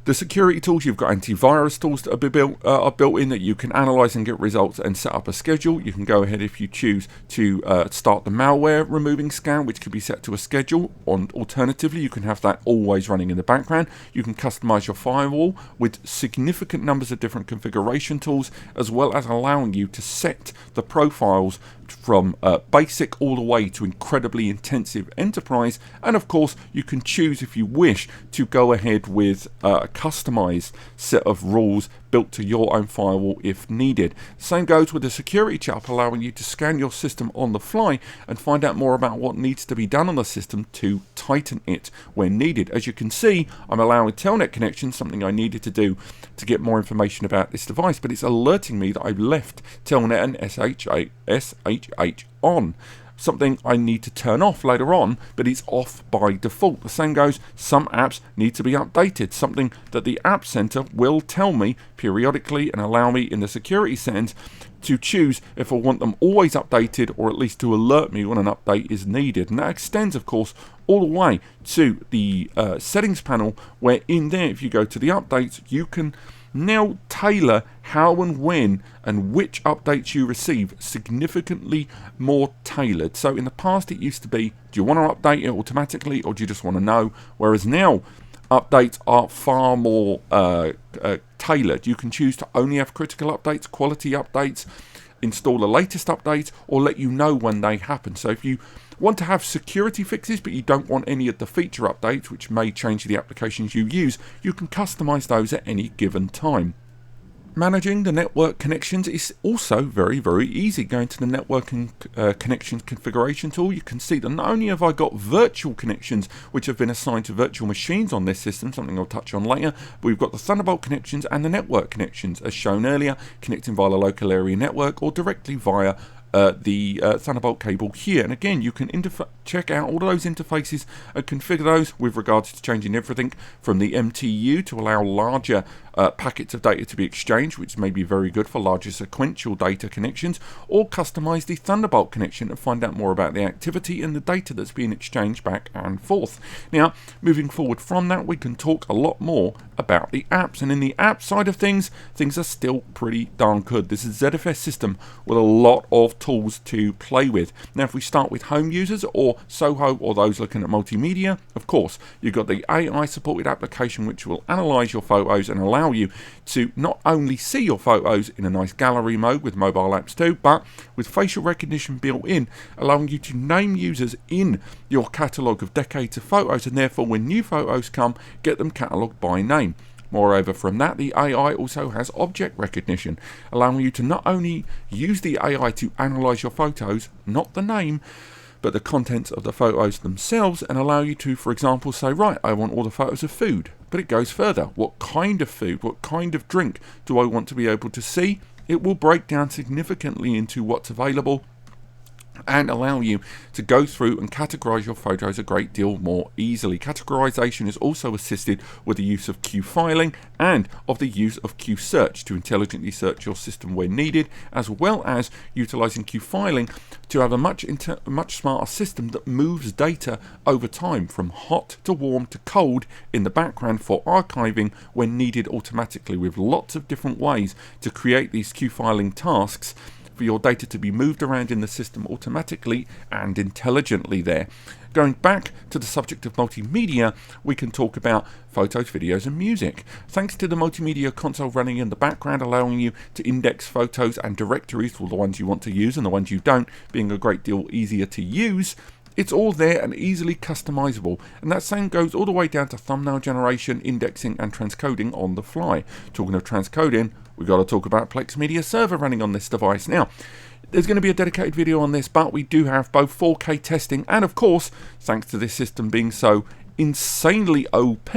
The security tools, you've got antivirus tools that are built in that you can analyze and get results and set up a schedule. You can go ahead if you choose to start the malware removing scan, which can be set to a schedule. Alternatively, you can have that always running in the background. You can customize your firewall with significant numbers of different configuration tools, as well as allowing you to set the profiles from basic all the way to incredibly intensive enterprise. And of course, you can choose, if you wish, to go ahead with a customized set of rules built to your own firewall if needed. Same goes with the security chart, allowing you to scan your system on the fly and find out more about what needs to be done on the system to tighten it when needed. As you can see, I'm allowing telnet connections, something I needed to do to get more information about this device, but it's alerting me that I've left telnet and SSH on. Something I need to turn off later on, but it's off by default. The same goes, some apps need to be updated, something that the App Center will tell me periodically and allow me in the security settings to choose if I want them always updated, or at least to alert me when an update is needed. And that extends, of course, all the way to the settings panel, where in there, if you go to the updates, you can now tailor how and when and which updates you receive, significantly more tailored. So in the past it used to be, do you want to update it automatically, or do you just want to know? Whereas now updates are far more tailored. You can choose to only have critical updates, quality updates, install the latest updates, or let you know when they happen. So if you want to have security fixes but you don't want any of the feature updates, which may change the applications you use, you can customize those at any given time. Managing the network connections is also very, very easy. Going to the networking connections configuration tool, you can see that not only have I got virtual connections which have been assigned to virtual machines on this system, something I'll touch on later, but we've got the Thunderbolt connections and the network connections as shown earlier, connecting via the local area network or directly via the Thunderbolt cable here. And again, you can check out all of those interfaces and configure those with regards to changing everything from the MTU to allow larger packets of data to be exchanged, which may be very good for larger sequential data connections, or customize the Thunderbolt connection and find out more about the activity and the data that's being exchanged back and forth. Now, moving forward from that, we can talk a lot more about the apps. And in the app side of things, things are still pretty darn good. This is a ZFS system with a lot of tools to play with. Now, if we start with home users or Soho or those looking at multimedia, of course, you've got the AI supported application which will analyze your photos and allow you to not only see your photos in a nice gallery mode with mobile apps too, but with facial recognition built in, allowing you to name users in your catalogue of decades of photos, and therefore when new photos come, get them catalogued by name. Moreover, from that, the AI also has object recognition, allowing you to not only use the AI to analyze your photos, not the name, but the contents of the photos themselves, and allow you to, for example, say, right, I want all the photos of food. But it goes further. What kind of food, what kind of drink do I want to be able to see? It will break down significantly into what's available and allow you to go through and categorize your photos a great deal more easily. Categorization is also assisted with the use of Q filing and of the use of Q search to intelligently search your system where needed, as well as utilizing Q filing to have a much smarter system that moves data over time from hot to warm to cold in the background for archiving when needed automatically, with lots of different ways to create these Q filing tasks for your data to be moved around in the system automatically and intelligently there. Going back to the subject of multimedia, we can talk about photos, videos and music. Thanks to the multimedia console running in the background, allowing you to index photos and directories for the ones you want to use and the ones you don't, being a great deal easier to use. It's all there and easily customizable, and that same goes all the way down to thumbnail generation, indexing and transcoding on the fly. Talking of transcoding, we've got to talk about Plex Media Server running on this device. Now, there's going to be a dedicated video on this, but we do have both 4K testing and, of course, thanks to this system being so insanely OP,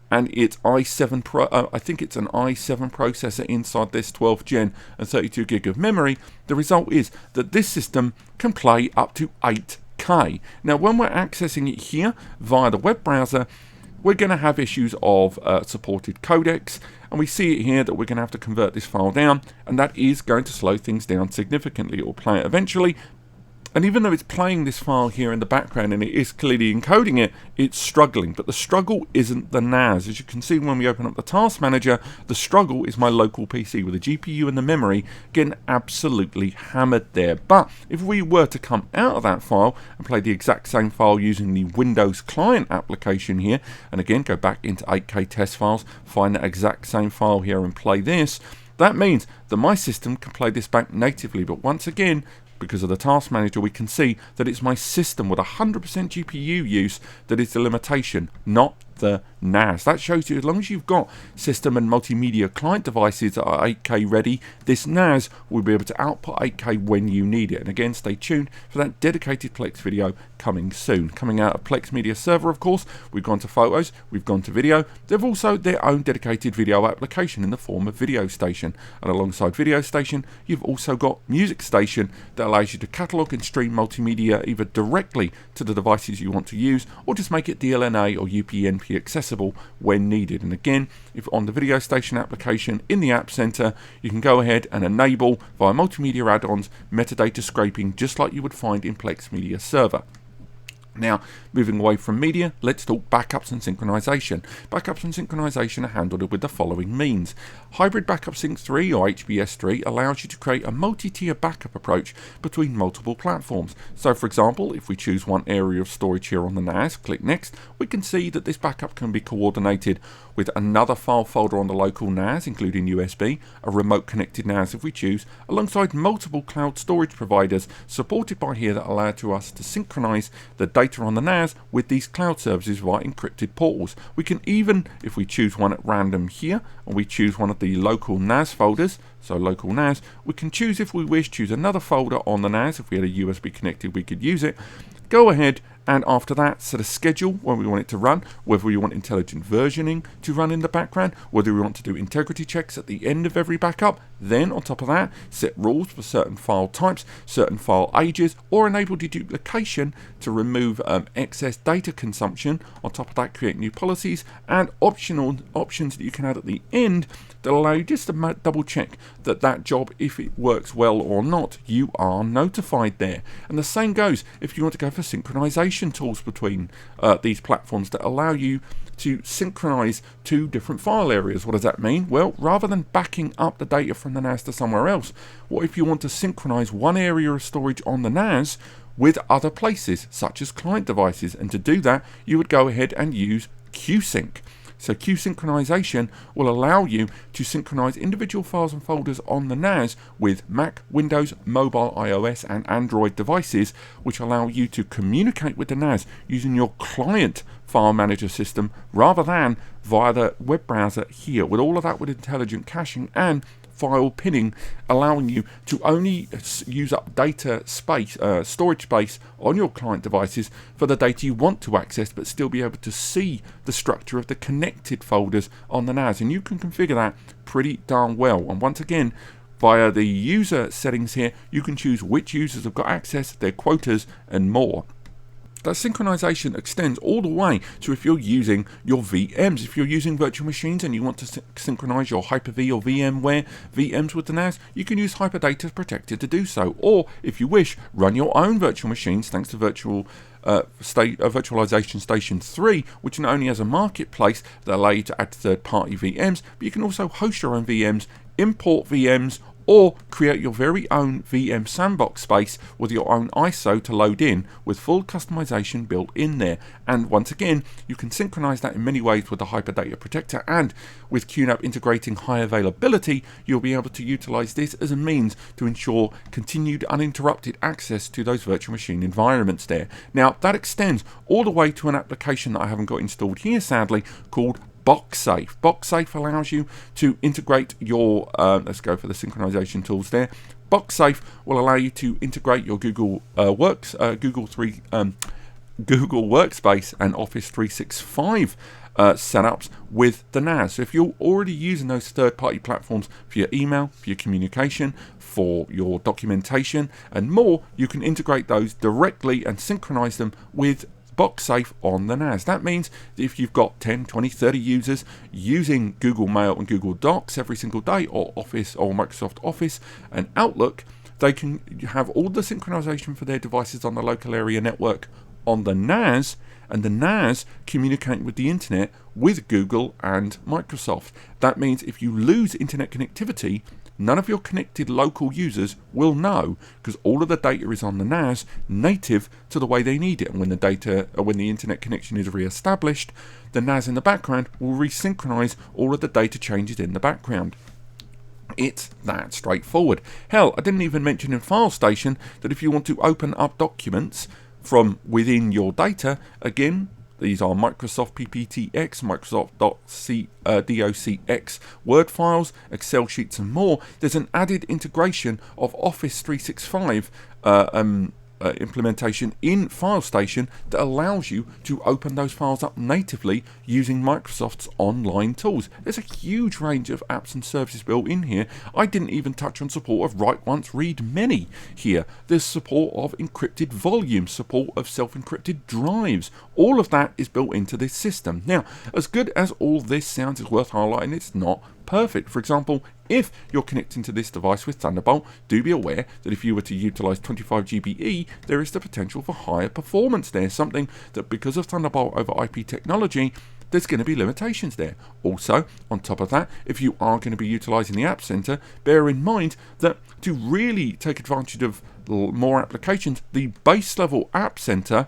and it's i7 Pro, I think it's an i7 processor inside this 12th gen and 32 gig of memory, the result is that this system can play up to 8K. Now, when we're accessing it here via the web browser, we're going to have issues of supported codecs, and we see it here that we're going to have to convert this file down, and that is going to slow things down significantly. It will play it eventually, And even though it's playing this file here in the background and it is clearly encoding it, it's struggling. But the struggle isn't the NAS. As you can see when we open up the task manager, the struggle is my local PC with the GPU and the memory getting absolutely hammered there. But if we were to come out of that file and play the exact same file using the Windows client application here, and again go back into 8K test files, find that exact same file here and play this, that means that my system can play this back natively. But once again, because of the task manager, we can see that it's my system with 100% GPU use that is the limitation, not the NAS. That shows you as long as you've got system and multimedia client devices that are 8K ready, this NAS will be able to output 8K when you need it. And again, stay tuned for that dedicated Plex video coming soon. Coming out of Plex Media Server, of course, we've gone to photos, we've gone to video. They've also their own dedicated video application in the form of Video Station. And alongside Video Station, you've also got Music Station that allows you to catalog and stream multimedia either directly to the devices you want to use, or just make it DLNA or UPnP accessible when needed. And again, if on the Video Station application in the App Center, you can go ahead and enable via multimedia add-ons metadata scraping just like you would find in Plex Media Server. Now, moving away from media, let's talk backups and synchronization. Backups and synchronization are handled with the following means. Hybrid Backup Sync 3 or HBS3 allows you to create a multi-tier backup approach between multiple platforms. So for example, if we choose one area of storage here on the NAS, click Next, we can see that this backup can be coordinated with another file folder on the local NAS, including USB, a remote connected NAS if we choose, alongside multiple cloud storage providers supported by here that allow to us to synchronize the data on the NAS with these cloud services via encrypted portals. We can even, if we choose one at random here, and we choose one of the local NAS folders, so local NAS, we can choose if we wish, choose another folder on the NAS. If we had a USB connected, we could use it. Go ahead and after that set a schedule when we want it to run, whether we want intelligent versioning to run in the background, whether we want to do integrity checks at the end of every backup. Then on top of that, set rules for certain file types, certain file ages, or enable deduplication to remove excess data consumption. On top of that, create new policies and optional options that you can add at the end that allow you just to double check that that job, if it works well or not, you are notified there. And the same goes if you want to go for synchronization tools between these platforms that allow you to synchronize two different file areas. What does that mean? Well, rather than backing up the data from the NAS to somewhere else, what if you want to synchronize one area of storage on the NAS with other places, such as client devices? And to do that, you would go ahead and use QSync. So QSynchronization will allow you to synchronize individual files and folders on the NAS with Mac, Windows, mobile, iOS and Android devices, which allow you to communicate with the NAS using your client file manager system rather than via the web browser here, with all of that with intelligent caching and file pinning, allowing you to only use up data space, storage space on your client devices for the data you want to access, but still be able to see the structure of the connected folders on the NAS. And you can configure that pretty darn well. And once again, via the user settings here, you can choose which users have got access, their quotas, and more. That synchronization extends all the way to if you're using your VMs. If you're using virtual machines and you want to synchronize your Hyper-V or VMware VMs with the NAS, you can use Hyperdata Protected to do so. Or, if you wish, run your own virtual machines thanks to Virtualization Station 3, which not only has a marketplace that allows you to add third-party VMs, but you can also host your own VMs, import VMs, or create your very own VM sandbox space with your own ISO to load in with full customization built in there. And once again, you can synchronize that in many ways with the Hyperdata Protector, and with QNAP integrating high availability, you'll be able to utilize this as a means to ensure continued uninterrupted access to those virtual machine environments there. Now, that extends all the way to an application that I haven't got installed here, sadly, called BoxSafe. BoxSafe allows you to integrate your, let's go for the synchronization tools there. BoxSafe will allow you to integrate your Google Workspace and Office 365 setups with the NAS. So if you're already using those third-party platforms for your email, for your communication, for your documentation and more, you can integrate those directly and synchronize them with BoxSafe on the NAS. That means that if you've got 10, 20, 30 users using Google Mail and Google Docs every single day, or Office or Microsoft Office and Outlook, they can have all the synchronization for their devices on the local area network on the NAS, and the NAS communicate with the internet with Google and Microsoft. That means if you lose internet connectivity, none of your connected local users will know, because all of the data is on the NAS native to the way they need it. And when the internet connection is re-established, the NAS in the background will resynchronize all of the data changes in the background. It's that straightforward. Hell, I didn't even mention in FileStation that if you want to open up documents from within your data, again, these are Microsoft PPTX, Microsoft docx Word files, Excel sheets and more. There's an added integration of Office 365 implementation in FileStation that allows you to open those files up natively using Microsoft's online tools. There's a huge range of apps and services built in here. I didn't even touch on support of write once, read many here. There's support of encrypted volumes, support of self-encrypted drives. All of that is built into this system. Now, as good as all this sounds, it's worth highlighting it's not perfect. For example, if you're connecting to this device with Thunderbolt, do be aware that if you were to utilize 25 GBE, there is the potential for higher performance there, something that because of Thunderbolt over IP technology, there's going to be limitations there. Also, on top of that, if you are going to be utilizing the App Center, bear in mind that to really take advantage of more applications, the base level App Center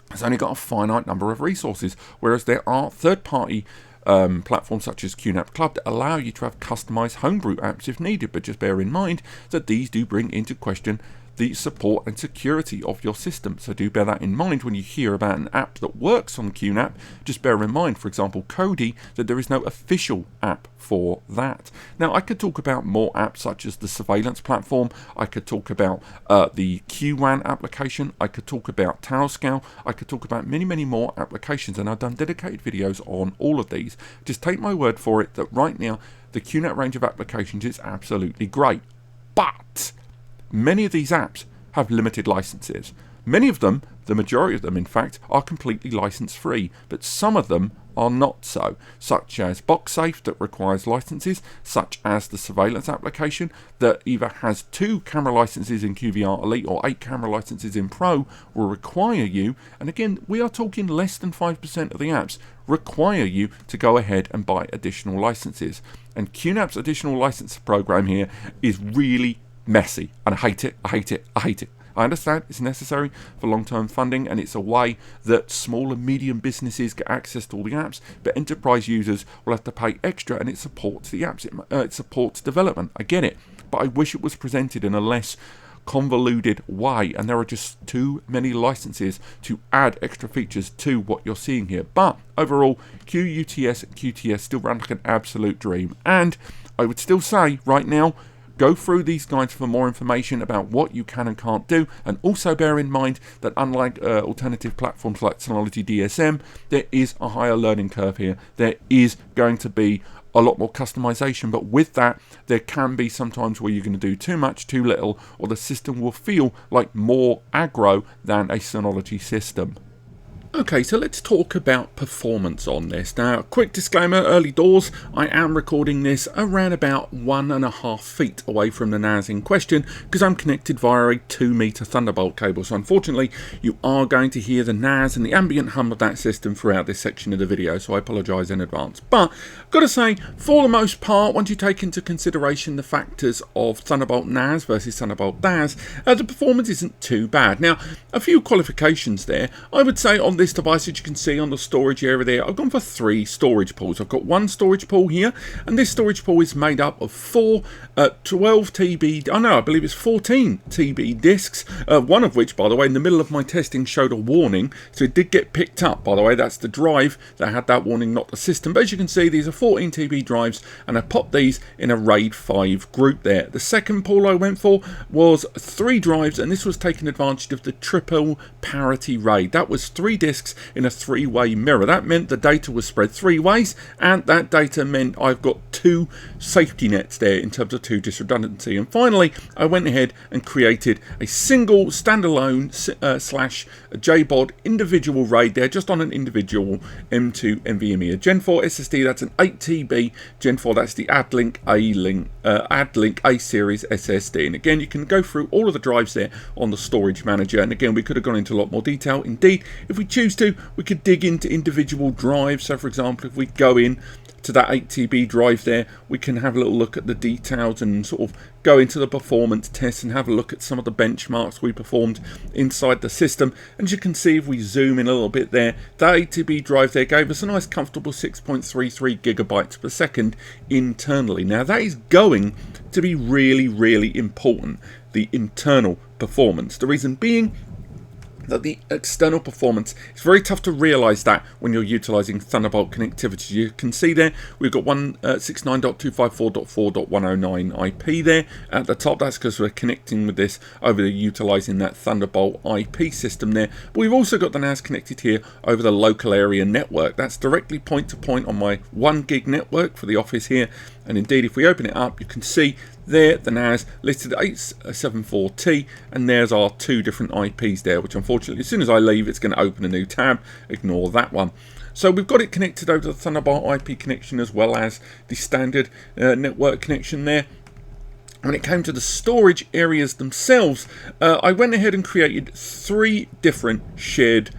has only got a finite number of resources, whereas there are third-party platforms such as QNAP Club that allow you to have customized homebrew apps if needed, but just bear in mind that these do bring into question the support and security of your system. So do bear that in mind when you hear about an app that works on QNAP. Just bear in mind, for example, Kodi, that there is no official app for that. Now, I could talk about more apps such as the surveillance platform. I could talk about the QWAN application. I could talk about TowerScale. I could talk about many, many more applications, and I've done dedicated videos on all of these. Just take my word for it that right now, the QNAP range of applications is absolutely great. But many of these apps have limited licenses. Many of them, the majority of them in fact, are completely license free, but some of them are not so, such as BoxSafe that requires licenses, such as the surveillance application that either has 2 camera licenses in QVR Elite or 8 camera licenses in Pro will require you, and again we are talking less than 5% of the apps, require you to go ahead and buy additional licenses. And QNAP's additional license program here is really messy, and I hate it, I hate it, I hate it. I understand it's necessary for long-term funding, and it's a way that small and medium businesses get access to all the apps, but enterprise users will have to pay extra, and it supports the apps, it supports development. I get it, but I wish it was presented in a less convoluted way, and there are just too many licenses to add extra features to what you're seeing here. But overall, QuTS and QuTS still run like an absolute dream, and I would still say right now, go through these guides for more information about what you can and can't do, and also bear in mind that unlike alternative platforms like Synology DSM, there is a higher learning curve here. There is going to be a lot more customization, but with that, there can be sometimes where you're going to do too much, too little, or the system will feel like more aggro than a Synology system. Okay, so let's talk about performance on this. Now, quick disclaimer, early doors, I am recording this around about 1.5 feet away from the NAS in question because I'm connected via a 2-meter Thunderbolt cable. So unfortunately, you are going to hear the NAS and the ambient hum of that system throughout this section of the video, so I apologise in advance. But I've got to say, for the most part, once you take into consideration the factors of Thunderbolt NAS versus Thunderbolt DAS, the performance isn't too bad. Now, a few qualifications there. I would say on this device, as you can see on the storage area there, I've gone for 3 storage pools. I've got 1 storage pool here, and this storage pool is made up of 4 12 TB, I believe it's 14 TB discs, one of which, by the way, in the middle of my testing showed a warning, so it did get picked up, by the way. That's the drive that had that warning, not the system. But as you can see, these are 14 TB drives, and I popped these in a RAID 5 group there. The second pool I went for was 3 drives, and this was taking advantage of the triple parity RAID. That was 3 discs disks in a three-way mirror. That meant the data was spread three ways, and that data meant I've got two safety nets there in terms of two disk redundancy. And finally, I went ahead and created a single standalone slash JBOD individual RAID there, just on an individual M2 NVMe, a Gen 4 SSD. That's an 8 TB Gen 4. That's the AddLink A series SSD. And again, you can go through all of the drives there on the storage manager. And again, we could have gone into a lot more detail. Indeed, if we choose to, we could dig into individual drives. So for example, if we go in to that 8 TB drive there, we can have a little look at the details and sort of go into the performance tests and have a look at some of the benchmarks we performed inside the system. And as you can see, if we zoom in a little bit there, that 8 TB drive there gave us a nice comfortable 6.33 gigabytes per second internally. Now that is going to be really, really important, the internal performance. The reason being that the external performance, it's very tough to realize that when you're utilizing Thunderbolt connectivity. You can see there we've got 169.254.4.109 IP there at the top. That's because we're connecting with this over utilizing that Thunderbolt IP system there. But we've also got the NAS connected here over the local area network. That's directly point to point on my 1 gig network for the office here. And indeed, if we open it up, you can see there the NAS listed at 874T, and there's our two different IPs there, which unfortunately as soon as I leave it's going to open a new tab. Ignore that one. So we've got it connected over the Thunderbolt IP connection as well as the standard network connection there. When it came to the storage areas themselves, I went ahead and created 3 different shared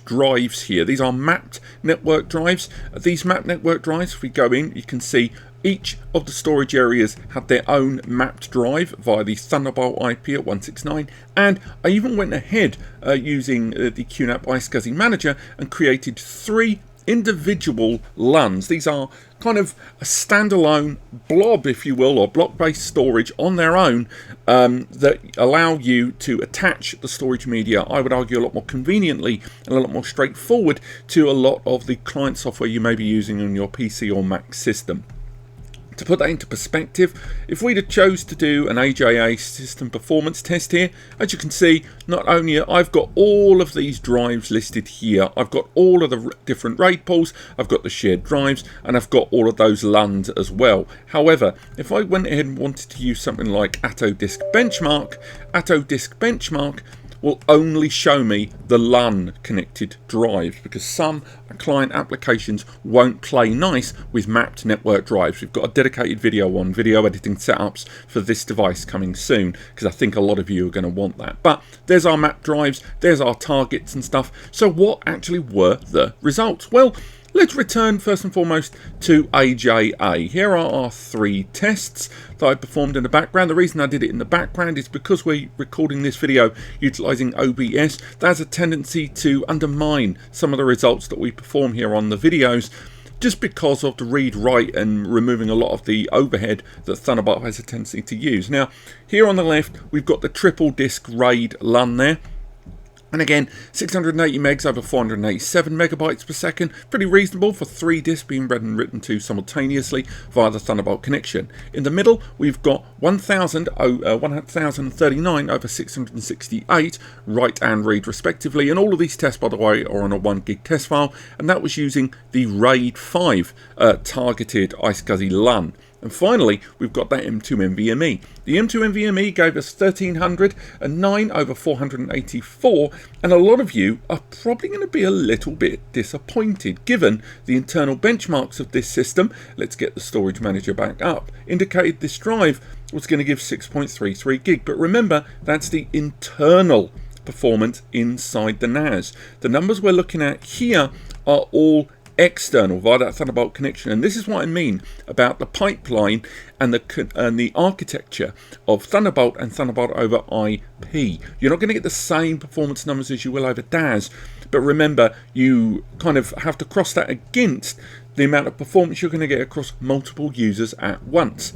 drives here. These are mapped network drives. These mapped network drives, if we go in, you can see each of the storage areas had their own mapped drive via the Thunderbolt IP at 169, and I even went ahead using the QNAP iSCSI manager and created 3 individual LUNs. These are kind of a standalone blob, if you will, or block-based storage on their own that allow you to attach the storage media, I would argue, a lot more conveniently and a lot more straightforward to a lot of the client software you may be using on your PC or Mac system. To put that into perspective, if we'd have chose to do an AJA system performance test here, as you can see, not only I've got all of these drives listed here, I've got all of the different RAID pools, I've got the shared drives, and I've got all of those LUNs as well. However, if I went ahead and wanted to use something like AtoDisk Benchmark will only show me the LUN connected drives, because some client applications won't play nice with mapped network drives. We've got a dedicated video on video editing setups for this device coming soon, because I think a lot of you are going to want that. But there's our mapped drives, there's our targets and stuff. So what actually were the results? Well, let's return first and foremost to AJA. Here are our 3 tests that I performed in the background. The reason I did it in the background is because we're recording this video utilizing OBS. That has a tendency to undermine some of the results that we perform here on the videos, just because of the read, write, and removing a lot of the overhead that Thunderbolt has a tendency to use. Now, here on the left, we've got the triple disk RAID LUN there. And again, 680 megs over 487 megabytes per second, pretty reasonable for 3 disks being read and written to simultaneously via the Thunderbolt connection. In the middle, we've got 1039 over 668 write and read respectively, and all of these tests, by the way, are on a 1 gig test file, and that was using the RAID 5 targeted iSCSI LUN. And finally, we've got that M2 NVMe. The M2 NVMe gave us 1309 over 484, and a lot of you are probably going to be a little bit disappointed, given the internal benchmarks of this system. Let's get the storage manager back up. Indicated this drive was going to give 6.33 gig, but remember, that's the internal performance inside the NAS. The numbers we're looking at here are all external via that Thunderbolt connection, and this is what I mean about the pipeline and the architecture of Thunderbolt and Thunderbolt over IP. You're not going to get the same performance numbers as you will over DAS, but remember, you kind of have to cross that against the amount of performance you're going to get across multiple users at once.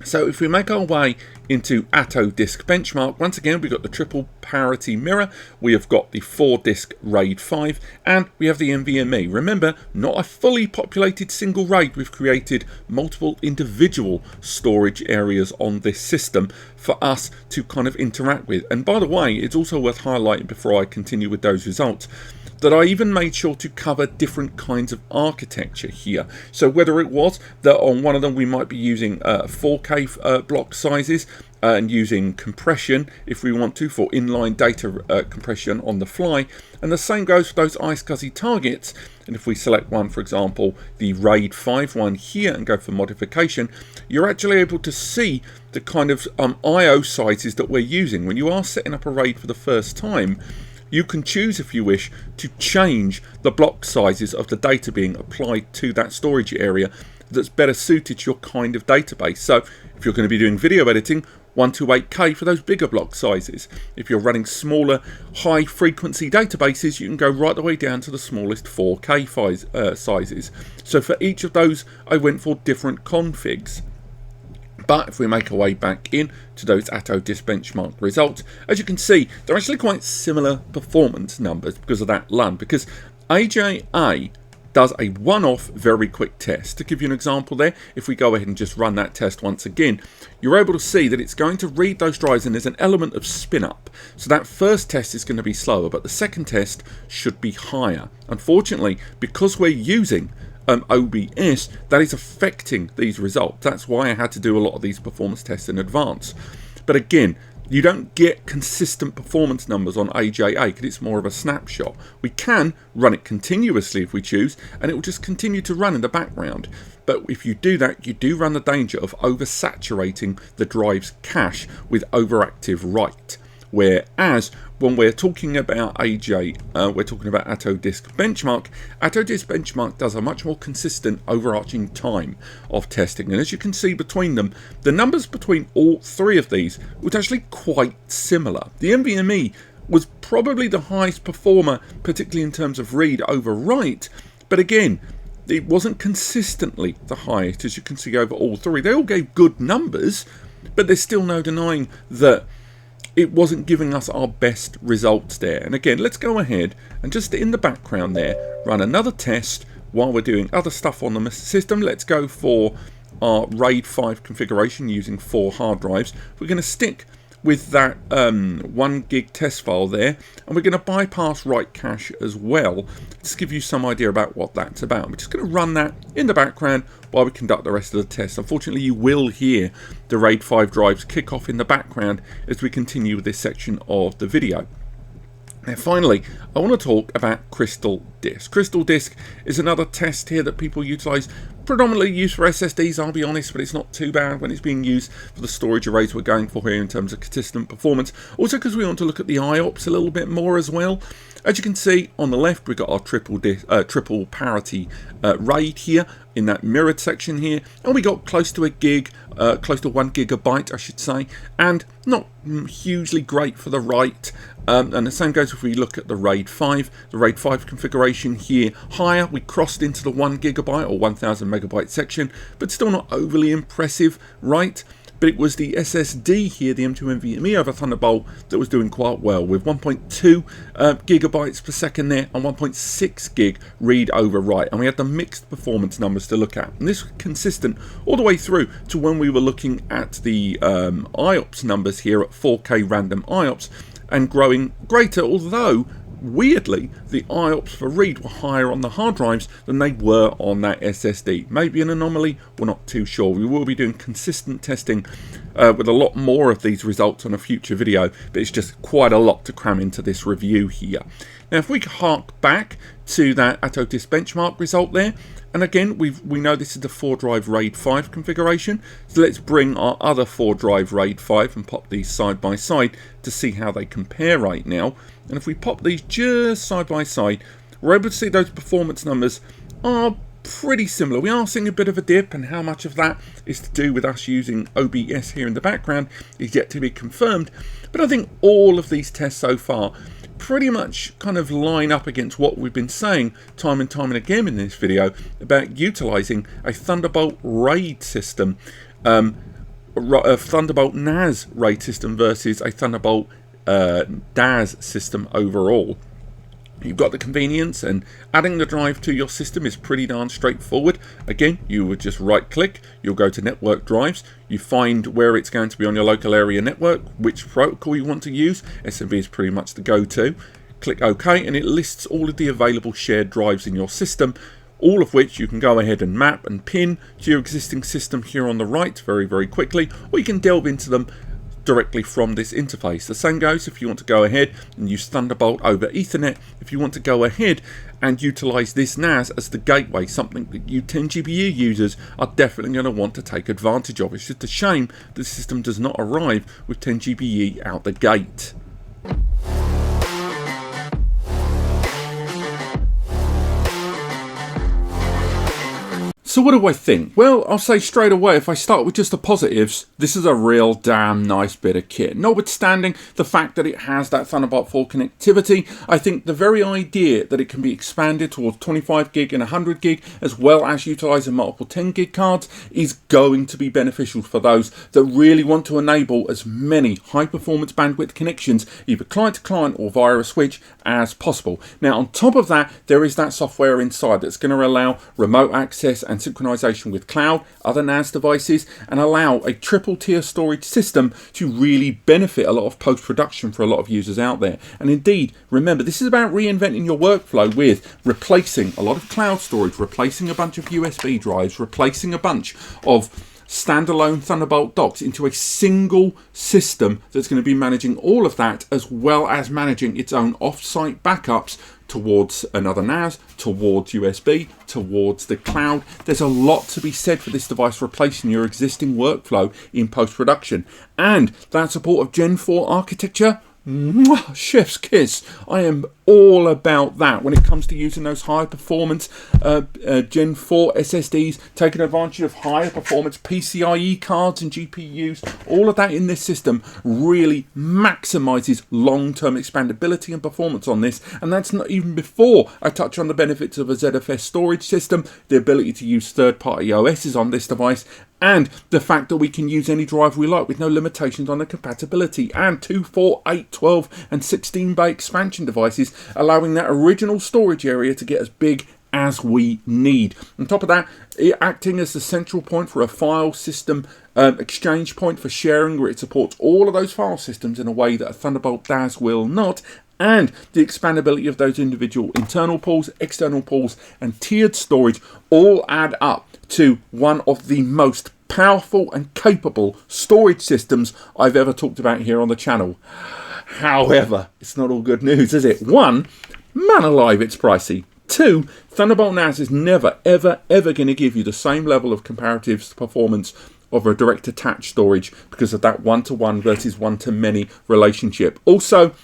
So if we make our way into Atto Disk Benchmark, once again we've got the triple parity mirror, we have got the 4-disk RAID 5, and we have the NVMe. Remember, not a fully populated single RAID, we've created multiple individual storage areas on this system for us to kind of interact with. And by the way, it's also worth highlighting before I continue with those results, that I even made sure to cover different kinds of architecture here. So whether it was that on one of them we might be using 4K block sizes and using compression if we want to for inline data compression on the fly, and the same goes for those iSCSI targets. And if we select one, for example the RAID 5 one here, and go for modification, you're actually able to see the kind of IO sizes that we're using. When you are setting up a RAID for the first time, you can choose, if you wish, to change the block sizes of the data being applied to that storage area that's better suited to your kind of database. So if you're going to be doing video editing, 128K for those bigger block sizes. If you're running smaller high frequency databases, you can go right the way down to the smallest 4K sizes. So for each of those I went for different configs. But if we make our way back in to those Atto Disk Benchmark results, as you can see, they're actually quite similar performance numbers because of that LUN, because AJA does a one-off very quick test. To give you an example there, if we go ahead and just run that test once again, you're able to see that it's going to read those drives and there's an element of spin up. So that first test is going to be slower, but the second test should be higher. Unfortunately, because we're using OBS, that is affecting these results. That's why I had to do a lot of these performance tests in advance. But again, you don't get consistent performance numbers on AJA because it's more of a snapshot. We can run it continuously if we choose, and it will just continue to run in the background. But if you do that, you do run the danger of oversaturating the drive's cache with overactive write. Whereas when we're talking about AJ, we're talking about Atto Disk Benchmark. Atto Disk Benchmark does a much more consistent overarching time of testing, and as you can see between them, the numbers between all three of these was actually quite similar. The NVMe was probably the highest performer, particularly in terms of read over write, but again, it wasn't consistently the highest, as you can see over all three. They all gave good numbers, but there's still no denying that it wasn't giving us our best results there. And again, let's go ahead and just in the background there, run another test while we're doing other stuff on the system. Let's go for our RAID 5 configuration using 4 hard drives. We're going to stick with that 1 gig test file there, and we're going to bypass write cache as well, to give you some idea about what that's about. We're just going to run that in the background while we conduct the rest of the test. Unfortunately, you will hear the RAID 5 drives kick off in the background as we continue with this section of the video. Now finally, I want to talk about Crystal Disk. Crystal Disk is another test here that people utilize, predominantly used for SSDs, I'll be honest, but it's not too bad when it's being used for the storage arrays we're going for here in terms of consistent performance. Also because we want to look at the IOPS a little bit more as well. As you can see on the left, we've got our triple parity RAID here in that mirrored section here, and we got close to a gig, close to 1 gigabyte I should say, and not hugely great for the write. And the same goes if we look at the RAID 5. The RAID 5 configuration here higher, we crossed into the 1 gigabyte or 1000 megabyte section, but still not overly impressive, right? But it was the SSD here, the M2 NVMe over Thunderbolt, that was doing quite well with 1.2 gigabytes per second there and 1.6 gig read over write. And we had the mixed performance numbers to look at. And this was consistent all the way through to when we were looking at the IOPS numbers here at 4K random IOPS and growing greater, although weirdly, the IOPS for read were higher on the hard drives than they were on that SSD. Maybe an anomaly, we're not too sure. We will be doing consistent testing with a lot more of these results on a future video, but it's just quite a lot to cram into this review here. Now, if we hark back to that Atto Disk Benchmark result there, and again, we know this is the 4-drive RAID 5 configuration, so let's bring our other 4-drive RAID 5 and pop these side by side to see how they compare right now. And if we pop these just side by side, we're able to see those performance numbers are pretty similar. We are seeing a bit of a dip, and how much of that is to do with us using OBS here in the background is yet to be confirmed. But I think all of these tests so far pretty much kind of line up against what we've been saying time and time and again in this video about utilizing a Thunderbolt RAID system, or a Thunderbolt NAS RAID system versus a Thunderbolt DAS system overall. You've got the convenience, and adding the drive to your system is pretty darn straightforward. Again, you would just right click, you'll go to network drives, you find where it's going to be on your local area network, which protocol you want to use. SMB is pretty much the go-to. Click OK, and it lists all of the available shared drives in your system, all of which you can go ahead and map and pin to your existing system here on the right very, very quickly, or you can delve into them directly from this interface. The same goes if you want to go ahead and use Thunderbolt over Ethernet, if you want to go ahead and utilize this NAS as the gateway, something that you 10GBE users are definitely going to want to take advantage of. It's just a shame the system does not arrive with 10GBE out the gate. So what do I think? Well, I'll say straight away, if I start with just the positives, this is a real damn nice bit of kit. Notwithstanding the fact that it has that Thunderbolt 4 connectivity, I think the very idea that it can be expanded towards 25 gig and 100 gig, as well as utilizing multiple 10 gig cards, is going to be beneficial for those that really want to enable as many high performance bandwidth connections, either client to client or via a switch, as possible. Now, on top of that, there is that software inside that's going to allow remote access and synchronization with cloud, other NAS devices, and allow a triple tier storage system to really benefit a lot of post-production for a lot of users out there. And indeed, remember, this is about reinventing your workflow with replacing a lot of cloud storage, replacing a bunch of USB drives, replacing a bunch of standalone Thunderbolt docks into a single system that's going to be managing all of that, as well as managing its own off-site backups towards another NAS, towards USB, towards the cloud. There's a lot to be said for this device replacing your existing workflow in post-production. And that support of Gen 4 architecture, mwah, chef's kiss. I am all about that when it comes to using those high performance Gen 4 SSDs, taking advantage of higher performance PCIe cards and GPUs. All of that in this system really maximizes long-term expandability and performance on this, and that's not even before I touch on the benefits of a ZFS storage system, the ability to use third-party OSs on this device, and the fact that we can use any drive we like with no limitations on the compatibility, and 2, 4, 8, 12 and 16 bay expansion devices, allowing that original storage area to get as big as we need. On top of that, it acting as the central point for a file system exchange point for sharing, where it supports all of those file systems in a way that a Thunderbolt DAS will not, and the expandability of those individual internal pools, external pools, and tiered storage all add up to one of the most powerful and capable storage systems I've ever talked about here on the channel. However, it's not all good news, is it? 1, man alive, it's pricey. 2, Thunderbolt NAS is never, ever, ever going to give you the same level of comparative performance of a direct attached storage because of that one-to-one versus one-to-many relationship. Also,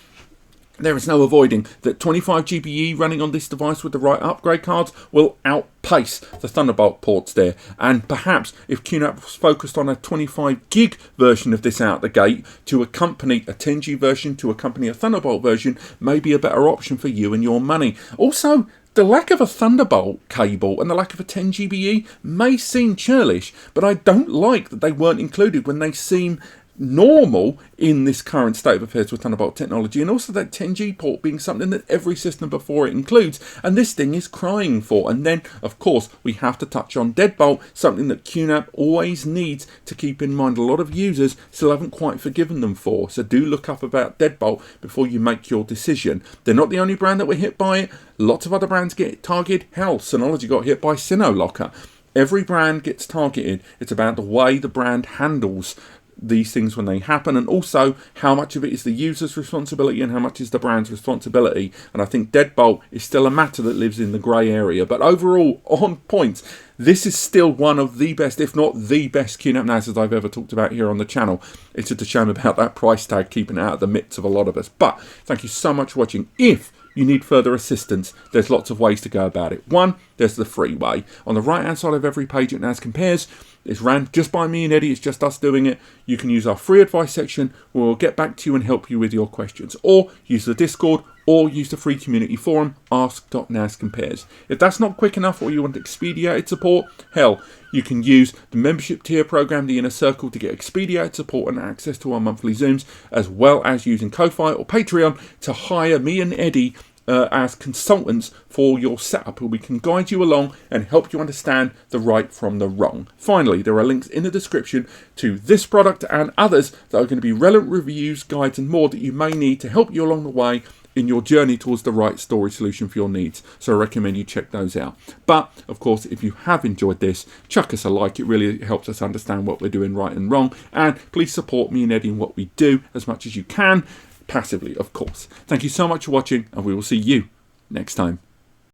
there is no avoiding that 25 GBE running on this device with the right upgrade cards will outpace the Thunderbolt ports there. And perhaps if QNAP was focused on a 25 gig version of this out the gate to accompany a 10G version, to accompany a Thunderbolt version, may be a better option for you and your money. Also, the lack of a Thunderbolt cable and the lack of a 10 GBE may seem churlish, but I don't like that they weren't included when they seem normal in this current state of affairs with Thunderbolt technology, and also that 10G port being something that every system before it includes, and this thing is crying for. And then, of course, we have to touch on Deadbolt, something that QNAP always needs to keep in mind. A lot of users still haven't quite forgiven them for, so do look up about Deadbolt before you make your decision. They're not the only brand that were hit by it. Lots of other brands get targeted. Hell, Synology got hit by SynoLocker. Every brand gets targeted. It's about the way the brand handles these things when they happen, and also how much of it is the user's responsibility and how much is the brand's responsibility. And I think Deadbolt is still a matter that lives in the grey area, but overall on points, this is still one of the best, if not the best QNAP NAS I've ever talked about here on the channel. It's just a shame about that price tag keeping it out of the midst of a lot of us. But thank you so much for watching. If you need further assistance, there's lots of ways to go about it. 1, there's the free way. On the right hand side of every page at NAS Compares, it's ran just by me and Eddie, it's just us doing it. You can use our free advice section where we'll get back to you and help you with your questions. Or use the Discord or use the free community forum, ask.nas compares. If that's not quick enough or you want expedited support, hell, you can use the membership tier program, the Inner Circle, to get expedited support and access to our monthly Zooms, as well as using Ko-Fi or Patreon to hire me and Eddie as consultants for your setup, where we can guide you along and help you understand the right from the wrong. Finally, there are links in the description to this product and others that are going to be relevant reviews, guides and more that you may need to help you along the way in your journey towards the right storage solution for your needs. So I recommend you check those out. But of course, if you have enjoyed this, chuck us a like. It really helps us understand what we're doing right and wrong. And please support me and Eddie in what we do as much as you can, passively of course. Thank you so much for watching, and we will see you next time.